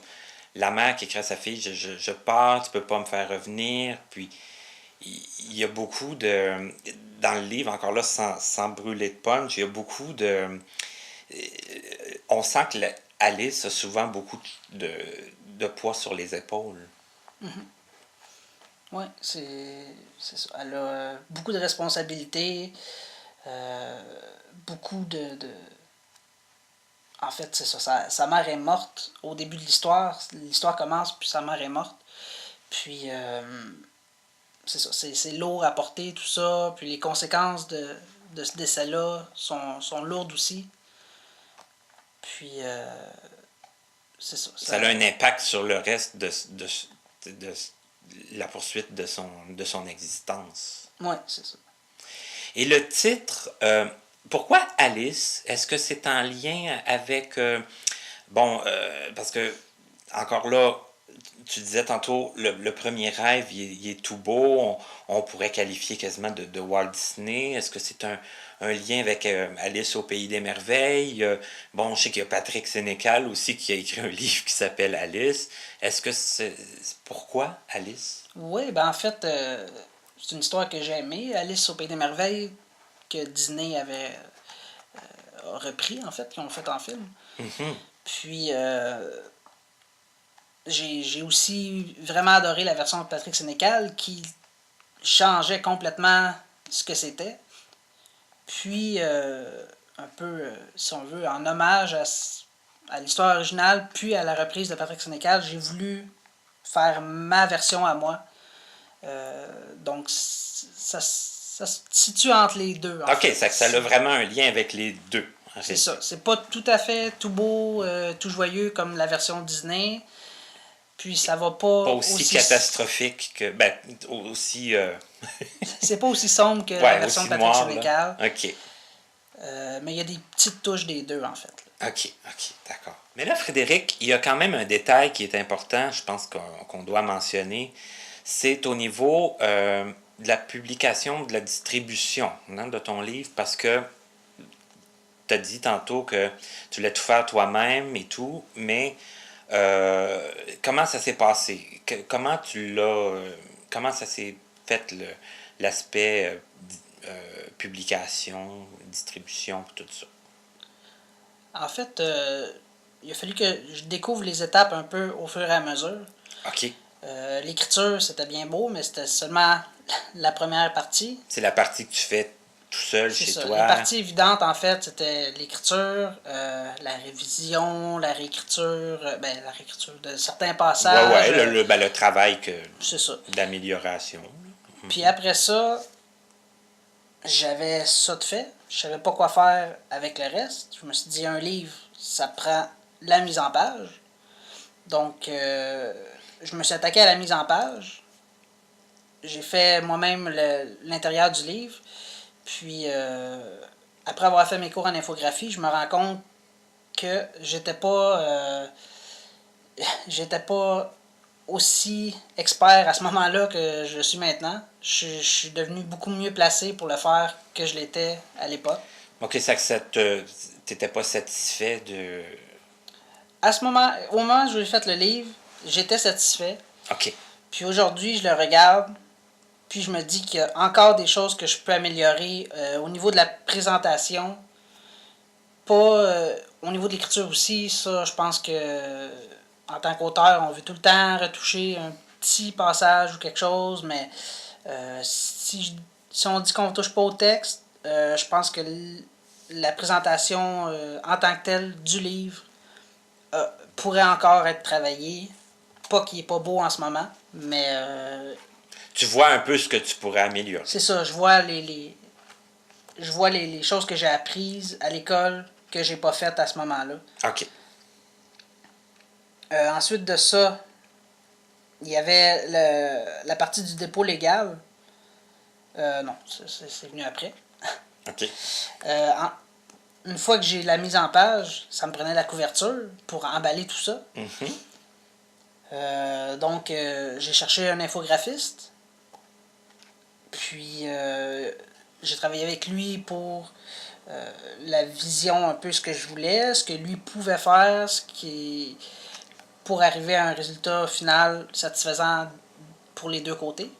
la mère qui écrit à sa fille, je pars, tu peux pas me faire revenir. Puis il y a beaucoup de... Dans le livre, encore là, sans brûler de punch, il y a beaucoup de... On sent que Alice a souvent beaucoup de poids sur les épaules. Mm-hmm. Oui, c'est ça. Elle a beaucoup de responsabilités, beaucoup de... En fait, c'est ça. Sa mère est morte au début de l'histoire. L'histoire commence, puis sa mère est morte. Puis, c'est ça. C'est lourd à porter, tout ça. Puis les conséquences de ce décès-là sont lourdes aussi. Puis, c'est ça. Ça a un impact sur le reste de la poursuite de son existence. Oui, c'est ça. Et le titre, pourquoi Alice? Est-ce que c'est en lien avec... parce que, encore là, tu disais tantôt, le premier rêve, il est tout beau, on pourrait qualifier quasiment de Walt Disney. Est-ce que c'est un lien avec Alice au Pays des Merveilles? Je sais qu'il y a Patrick Sénécal aussi qui a écrit un livre qui s'appelle Alice. Est-ce que c'est... Pourquoi Alice? Oui, ben en fait, c'est une histoire que j'ai aimée, Alice au Pays des Merveilles, que Disney avait repris, en fait, qu'ils ont fait en film. Mm-hmm. Puis, j'ai aussi vraiment adoré la version de Patrick Sénécal qui changeait complètement ce que c'était. Puis, un peu, si on veut, en hommage à l'histoire originale, puis à la reprise de Patrick Sénécal, j'ai voulu faire ma version à moi. Donc, ça se situe entre les deux. OK, ça a vraiment un lien avec les deux. C'est ça. C'est pas tout à fait tout beau, tout joyeux comme la version Disney. Puis ça va pas... Pas aussi catastrophique que... aussi... c'est pas aussi sombre que la version de Patrick Sénécal. OK. Mais il y a des petites touches des deux, en fait. Là. OK, d'accord. Mais là, Frédéric, il y a quand même un détail qui est important, je pense qu'on doit mentionner. C'est au niveau de la publication, de la distribution de ton livre, parce que tu as dit tantôt que tu voulais tout faire toi-même et tout, mais comment ça s'est passé? Comment ça s'est fait l'aspect publication, distribution, tout ça? En fait, il a fallu que je découvre les étapes un peu au fur et à mesure. OK. L'écriture, c'était bien beau, mais c'était seulement la première partie. C'est la partie que tu fais tout seul chez toi. La partie évidente, en fait, c'était l'écriture, la révision, la réécriture de certains passages. Le travail d'amélioration. Puis après ça, j'avais ça de fait. Je savais pas quoi faire avec le reste. Je me suis dit, un livre, ça prend la mise en page. Donc, je me suis attaqué à la mise en page. J'ai fait moi-même l'intérieur du livre. Puis, après avoir fait mes cours en infographie, je me rends compte que j'étais pas aussi expert à ce moment-là que je suis maintenant. Je suis devenu beaucoup mieux placé pour le faire que je l'étais à l'époque. OK, ça t'étais pas satisfait de... Au moment où j'ai fait le livre, j'étais satisfait. OK. Puis aujourd'hui, je le regarde, puis je me dis qu'il y a encore des choses que je peux améliorer au niveau de la présentation. Pas au niveau de l'écriture aussi, ça, je pense que en tant qu'auteur, on veut tout le temps retoucher un petit passage ou quelque chose, mais si on dit qu'on ne touche pas au texte, je pense que la présentation en tant que telle du livre pourrait encore être travaillé. Pas qu'il n'est pas beau en ce moment, mais Tu vois un peu ce que tu pourrais améliorer. c'est ça. Je vois les choses que j'ai apprises à l'école que j'ai pas faites à ce moment-là. OK. Ensuite de ça, il y avait la partie du dépôt légal. Non, c'est venu après. OK. Une fois que j'ai la mise en page, ça me prenait la couverture pour emballer tout ça. Mhm. Donc, j'ai cherché un infographiste. Puis, j'ai travaillé avec lui pour la vision, un peu ce que je voulais, ce que lui pouvait faire, pour arriver à un résultat final satisfaisant pour les deux côtés.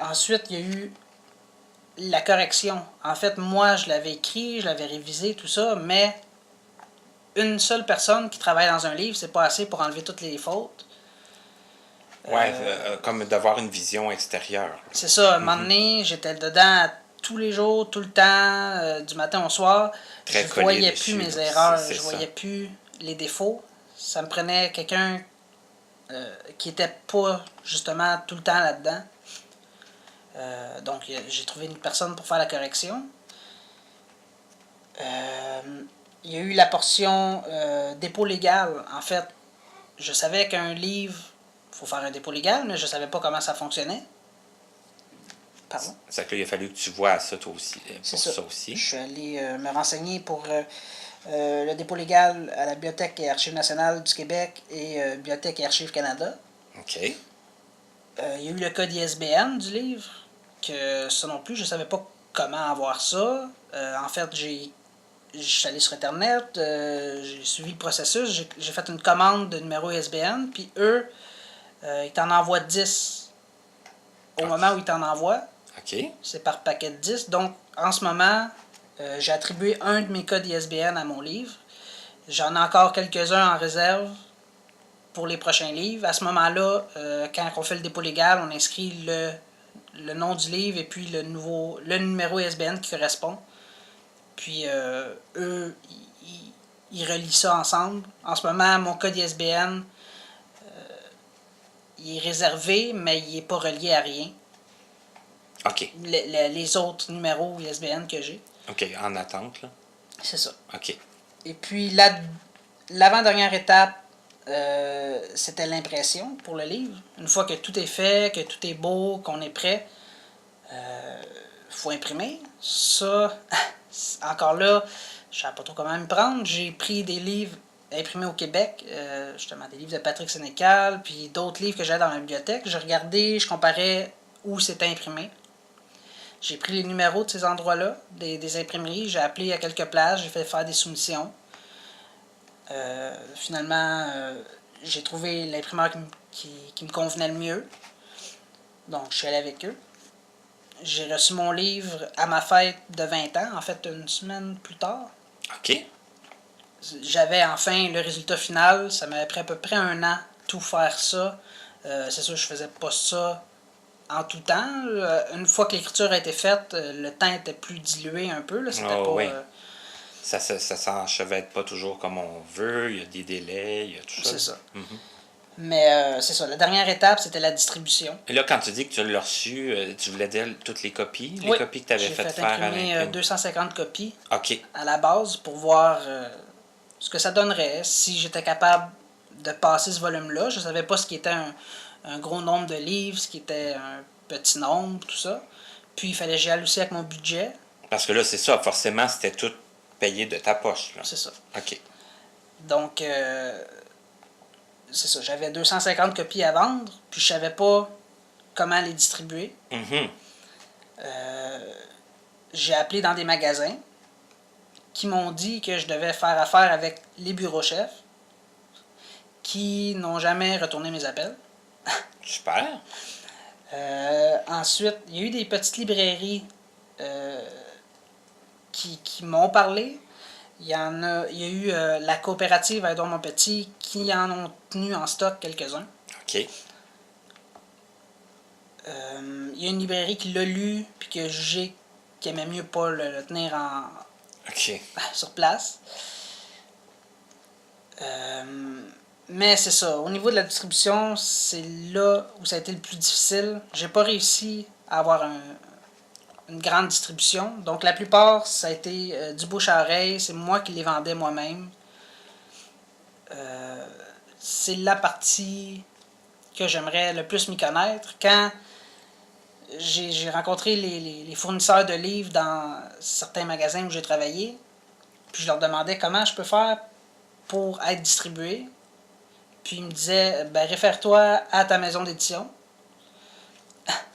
Ensuite, il y a eu la correction. En fait, moi, je l'avais écrit, je l'avais révisé, tout ça, mais une seule personne qui travaille dans un livre, c'est pas assez pour enlever toutes les fautes. Ouais, comme d'avoir une vision extérieure. C'est ça, à un moment donné, j'étais dedans tous les jours, tout le temps, du matin au soir. Très Je collé voyais dessus, plus mes là. erreurs, C'est je ça. voyais plus les défauts. Ça me prenait quelqu'un qui était pas justement tout le temps là-dedans. Donc j'ai trouvé une personne pour faire la correction. Il y a eu la portion dépôt légal. En fait, je savais qu'un livre, il faut faire un dépôt légal, mais je savais pas comment ça fonctionnait. Pardon? C'est que là, il a fallu que tu vois ça toi aussi, C'est pour ça. ça aussi. Je suis allé me renseigner pour le dépôt légal à la Bibliothèque et Archives nationales du Québec et Bibliothèque et Archives Canada. OK. Il y a eu le code ISBN du livre, que ça non plus, je savais pas comment avoir ça. En fait, je suis allé sur Internet, j'ai suivi le processus, j'ai fait une commande de numéro ISBN, puis eux, ils t'en envoient 10 au moment où ils t'en envoient. OK. C'est par paquet de 10. Donc, en ce moment, j'ai attribué un de mes codes ISBN à mon livre. J'en ai encore quelques-uns en réserve pour les prochains livres. À ce moment-là, quand on fait le dépôt légal, on inscrit le nom du livre et puis le numéro ISBN qui correspond. Puis, eux, ils relient ça ensemble. En ce moment, mon code ISBN, il est réservé, mais il n'est pas relié à rien. OK. Les autres numéros ISBN que j'ai. OK, en attente, là. C'est ça. OK. Et puis, l'avant-dernière étape, c'était l'impression pour le livre. Une fois que tout est fait, que tout est beau, qu'on est prêt, faut imprimer. Ça, encore là, je ne savais pas trop comment m'y prendre. J'ai pris des livres imprimés au Québec, justement des livres de Patrick Sénécal, puis d'autres livres que j'avais dans ma bibliothèque. Je regardais, je comparais où c'était imprimé. J'ai pris les numéros de ces endroits-là, des imprimeries. J'ai appelé à quelques places, j'ai fait faire des soumissions. Finalement, j'ai trouvé l'imprimeur qui me convenait le mieux. Donc, je suis allé avec eux. J'ai reçu mon livre à ma fête de 20 ans, en fait, une semaine plus tard. OK. J'avais enfin le résultat final. Ça m'avait pris à peu près 1 an tout faire ça. C'est sûr, je faisais pas ça en tout temps. Une fois que l'écriture a été faite, le temps était plus dilué un peu. Là. C'était pas, oui. Ça s'enchevêtre pas toujours comme on veut. Il y a des délais, il y a tout ça. C'est ça. Mhm. Mais c'est ça. La dernière étape, c'était la distribution. Et là, quand tu dis que tu l'as reçu, tu voulais dire toutes les copies? Les Oui, copies que tu avais j'ai fait fait faire à imprimer l'imprime? 250 copies OK. à la base pour voir ce que ça donnerait, si j'étais capable de passer ce volume-là. Je ne savais pas ce qui était un gros nombre de livres, ce qui était un petit nombre, tout ça. Puis il fallait que j'y aille aussi avec mon budget. Parce que là, c'est ça. Forcément, c'était tout payé de ta poche. Là. C'est ça. OK. Donc, c'est ça. J'avais 250 copies à vendre, puis je savais pas comment les distribuer. Mhm. J'ai appelé dans des magasins qui m'ont dit que je devais faire affaire avec les bureaux-chefs qui n'ont jamais retourné mes appels. Super. Ensuite, il y a eu des petites librairies qui m'ont parlé. Il y a eu la coopérative Aidons mon petit qui en ont tenu en stock quelques-uns. OK. Il y a une librairie qui l'a lu puis qui a jugé qu'il aimait mieux pas le tenir OK. sur place. Mais c'est ça. Au niveau de la distribution, c'est là où ça a été le plus difficile. J'ai pas réussi à avoir une grande distribution. Donc la plupart, ça a été du bouche à oreille. C'est moi qui les vendais moi-même. C'est la partie que j'aimerais le plus m'y connaître. Quand j'ai rencontré les fournisseurs de livres dans certains magasins où j'ai travaillé, puis je leur demandais comment je peux faire pour être distribué. Puis ils me disaient, ben réfère-toi à ta maison d'édition.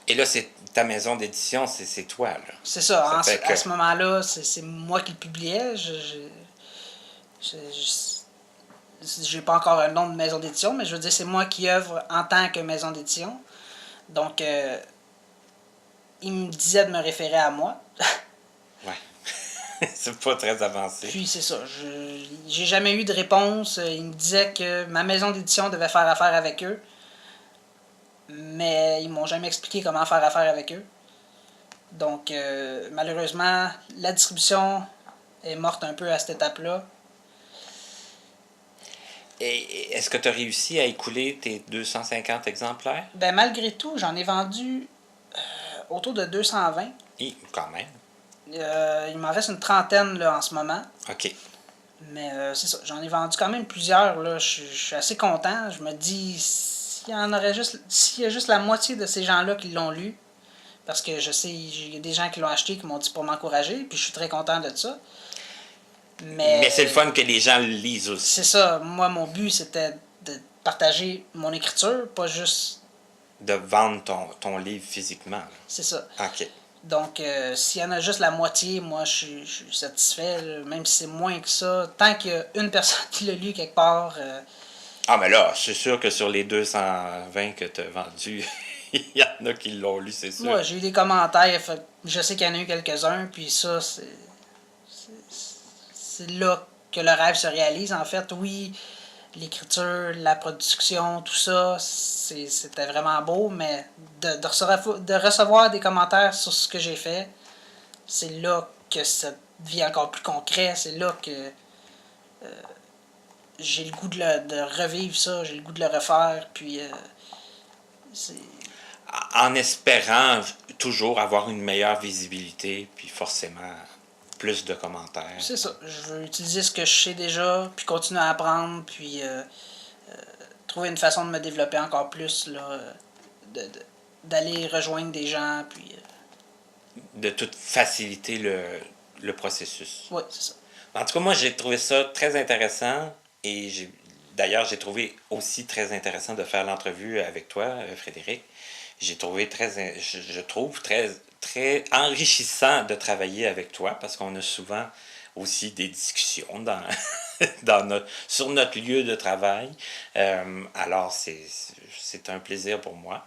Et là, c'est ta maison d'édition, c'est toi, là. C'est ça, Ça fait que- à ce moment-là, c'est moi qui le publiais. J'ai pas encore un nom de maison d'édition, mais je veux dire, c'est moi qui œuvre en tant que maison d'édition. Donc, il me disait de me référer à moi. Ouais. C'est pas très avancé. Puis c'est ça, j'ai jamais eu de réponse. Il me disait que ma maison d'édition devait faire affaire avec eux. Mais ils m'ont jamais expliqué comment faire affaire avec eux. Donc, malheureusement, la distribution est morte un peu à cette étape-là. Et est-ce que tu as réussi à écouler tes 250 exemplaires? Ben, malgré tout, j'en ai vendu autour de 220. Et, quand même. Il m'en reste une trentaine là, en ce moment. OK. Mais c'est ça, j'en ai vendu quand même plusieurs. Là. Je suis assez content. Je me dis, s'il y a juste la moitié de ces gens-là qui l'ont lu, parce que je sais, il y a des gens qui l'ont acheté qui m'ont dit pour m'encourager, puis je suis très content de ça. Mais c'est le fun que les gens le lisent aussi. C'est ça. Moi, mon but, c'était de partager mon écriture, pas juste... De vendre ton livre physiquement. Là. C'est ça. OK. Donc, s'il y en a juste la moitié, moi, je suis satisfait, là, même si c'est moins que ça. Tant qu'il y a une personne qui l'a lu quelque part... Ah, mais là, je suis sûr que sur les 220 que tu as vendus, il y en a qui l'ont lu, c'est sûr. Moi, j'ai eu des commentaires, fait, je sais qu'il y en a eu quelques-uns, puis ça, c'est là que le rêve se réalise, en fait. Oui, l'écriture, la production, tout ça, c'était vraiment beau, mais de recevoir des commentaires sur ce que j'ai fait, c'est là que ça devient encore plus concret, c'est là que j'ai le goût de revivre ça, j'ai le goût de le refaire, puis c'est... En espérant toujours avoir une meilleure visibilité, puis forcément plus de commentaires. C'est ça. Je veux utiliser ce que je sais déjà, puis continuer à apprendre, puis trouver une façon de me développer encore plus, là, d'aller rejoindre des gens, puis... De tout faciliter le processus. Oui, c'est ça. En tout cas, moi, j'ai trouvé ça très intéressant et d'ailleurs, j'ai trouvé aussi très intéressant de faire l'entrevue avec toi, Frédéric. J'ai trouvé je trouve très, très enrichissant de travailler avec toi parce qu'on a souvent aussi des discussions sur notre lieu de travail. Alors, c'est un plaisir pour moi.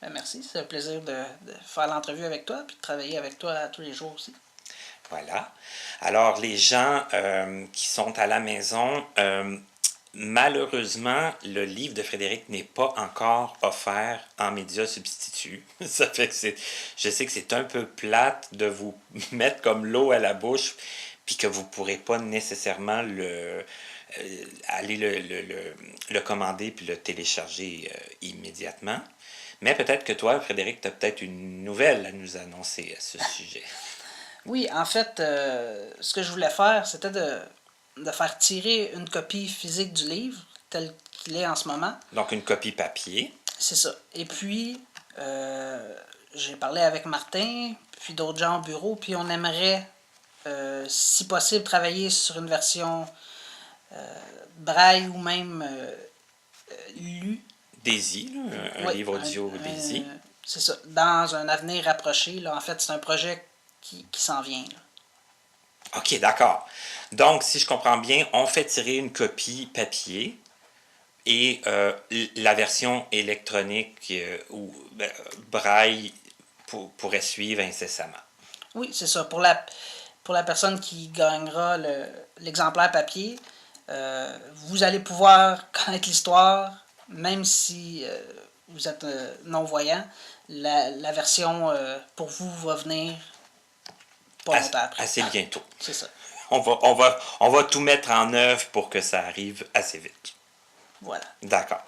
Ben, merci, c'est un plaisir de faire l'entrevue avec toi, puis de travailler avec toi tous les jours aussi. Voilà. Alors, les gens qui sont à la maison, malheureusement, le livre de Frédéric n'est pas encore offert en médias substituts. Ça fait que je sais que c'est un peu plate de vous mettre comme l'eau à la bouche, puis que vous ne pourrez pas nécessairement aller le commander puis le télécharger immédiatement. Mais peut-être que toi, Frédéric, tu as peut-être une nouvelle à nous annoncer à ce sujet. Oui, en fait, ce que je voulais faire, c'était de faire tirer une copie physique du livre, tel qu'il est en ce moment. Donc, une copie papier. C'est ça. Et puis, j'ai parlé avec Martin, puis d'autres gens au bureau, puis on aimerait, si possible, travailler sur une version braille ou même lue. Daisy, là, un livre audio Daisy. C'est ça. Dans un avenir rapproché, là, en fait, c'est un projet qui s'en vient. Là. OK, d'accord. Donc, si je comprends bien, on fait tirer une copie papier et la version électronique ou braille pourrait suivre incessamment. Oui, c'est ça. Pour la personne qui gagnera l'exemplaire papier, vous allez pouvoir connaître l'histoire, même si vous êtes non-voyant. La version pour vous va venir pas longtemps après. Assez bientôt. C'est ça. On va tout mettre en œuvre pour que ça arrive assez vite. Voilà. D'accord.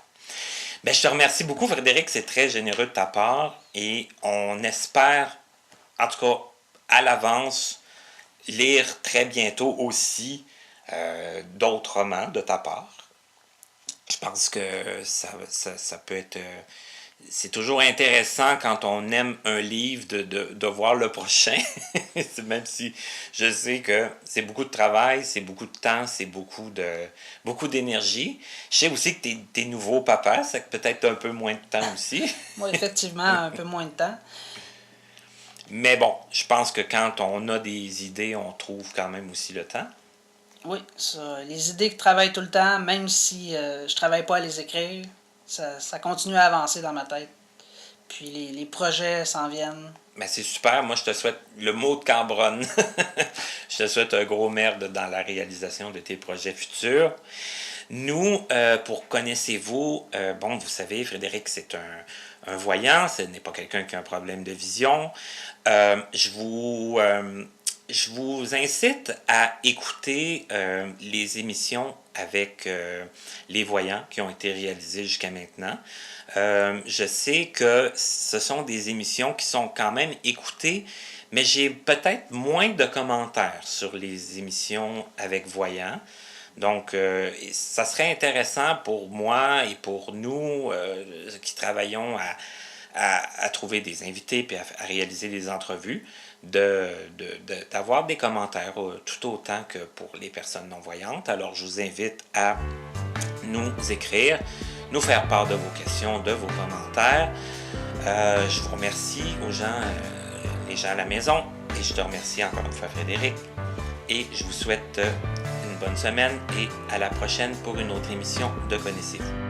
Ben, je te remercie beaucoup, Frédéric. C'est très généreux de ta part. Et on espère, en tout cas, à l'avance, lire très bientôt aussi d'autres romans de ta part. Je pense que ça peut être... c'est toujours intéressant quand on aime un livre de voir le prochain. Même si je sais que c'est beaucoup de travail, c'est beaucoup de temps, c'est beaucoup d'énergie. Je sais aussi que tu es nouveau papa, ça que peut-être un peu moins de temps aussi. Moi, effectivement, un peu moins de temps. Mais bon, je pense que quand on a des idées, on trouve quand même aussi le temps. Oui, ça, les idées que je travaille tout le temps, même si je travaille pas à les écrire, ça continue à avancer dans ma tête. Puis les projets s'en viennent. Mais c'est super. Moi, je te souhaite le mot de Cambronne. Je te souhaite un gros merde dans la réalisation de tes projets futurs. Nous, pour Connaissez-vous, bon, vous savez, Frédéric, c'est un voyant. Ce n'est pas quelqu'un qui a un problème de vision. Je vous incite à écouter les émissions avec les voyants qui ont été réalisées jusqu'à maintenant. Je sais que ce sont des émissions qui sont quand même écoutées, mais j'ai peut-être moins de commentaires sur les émissions avec voyants. Donc, ça serait intéressant pour moi et pour nous qui travaillons à trouver des invités et à réaliser des entrevues, d'avoir des commentaires tout autant que pour les personnes non-voyantes. Alors, je vous invite à nous écrire, nous faire part de vos questions, de vos commentaires. Je vous remercie les gens à la maison, et je te remercie encore une fois, Frédéric. Et je vous souhaite une bonne semaine et à la prochaine pour une autre émission de Connaissez-vous.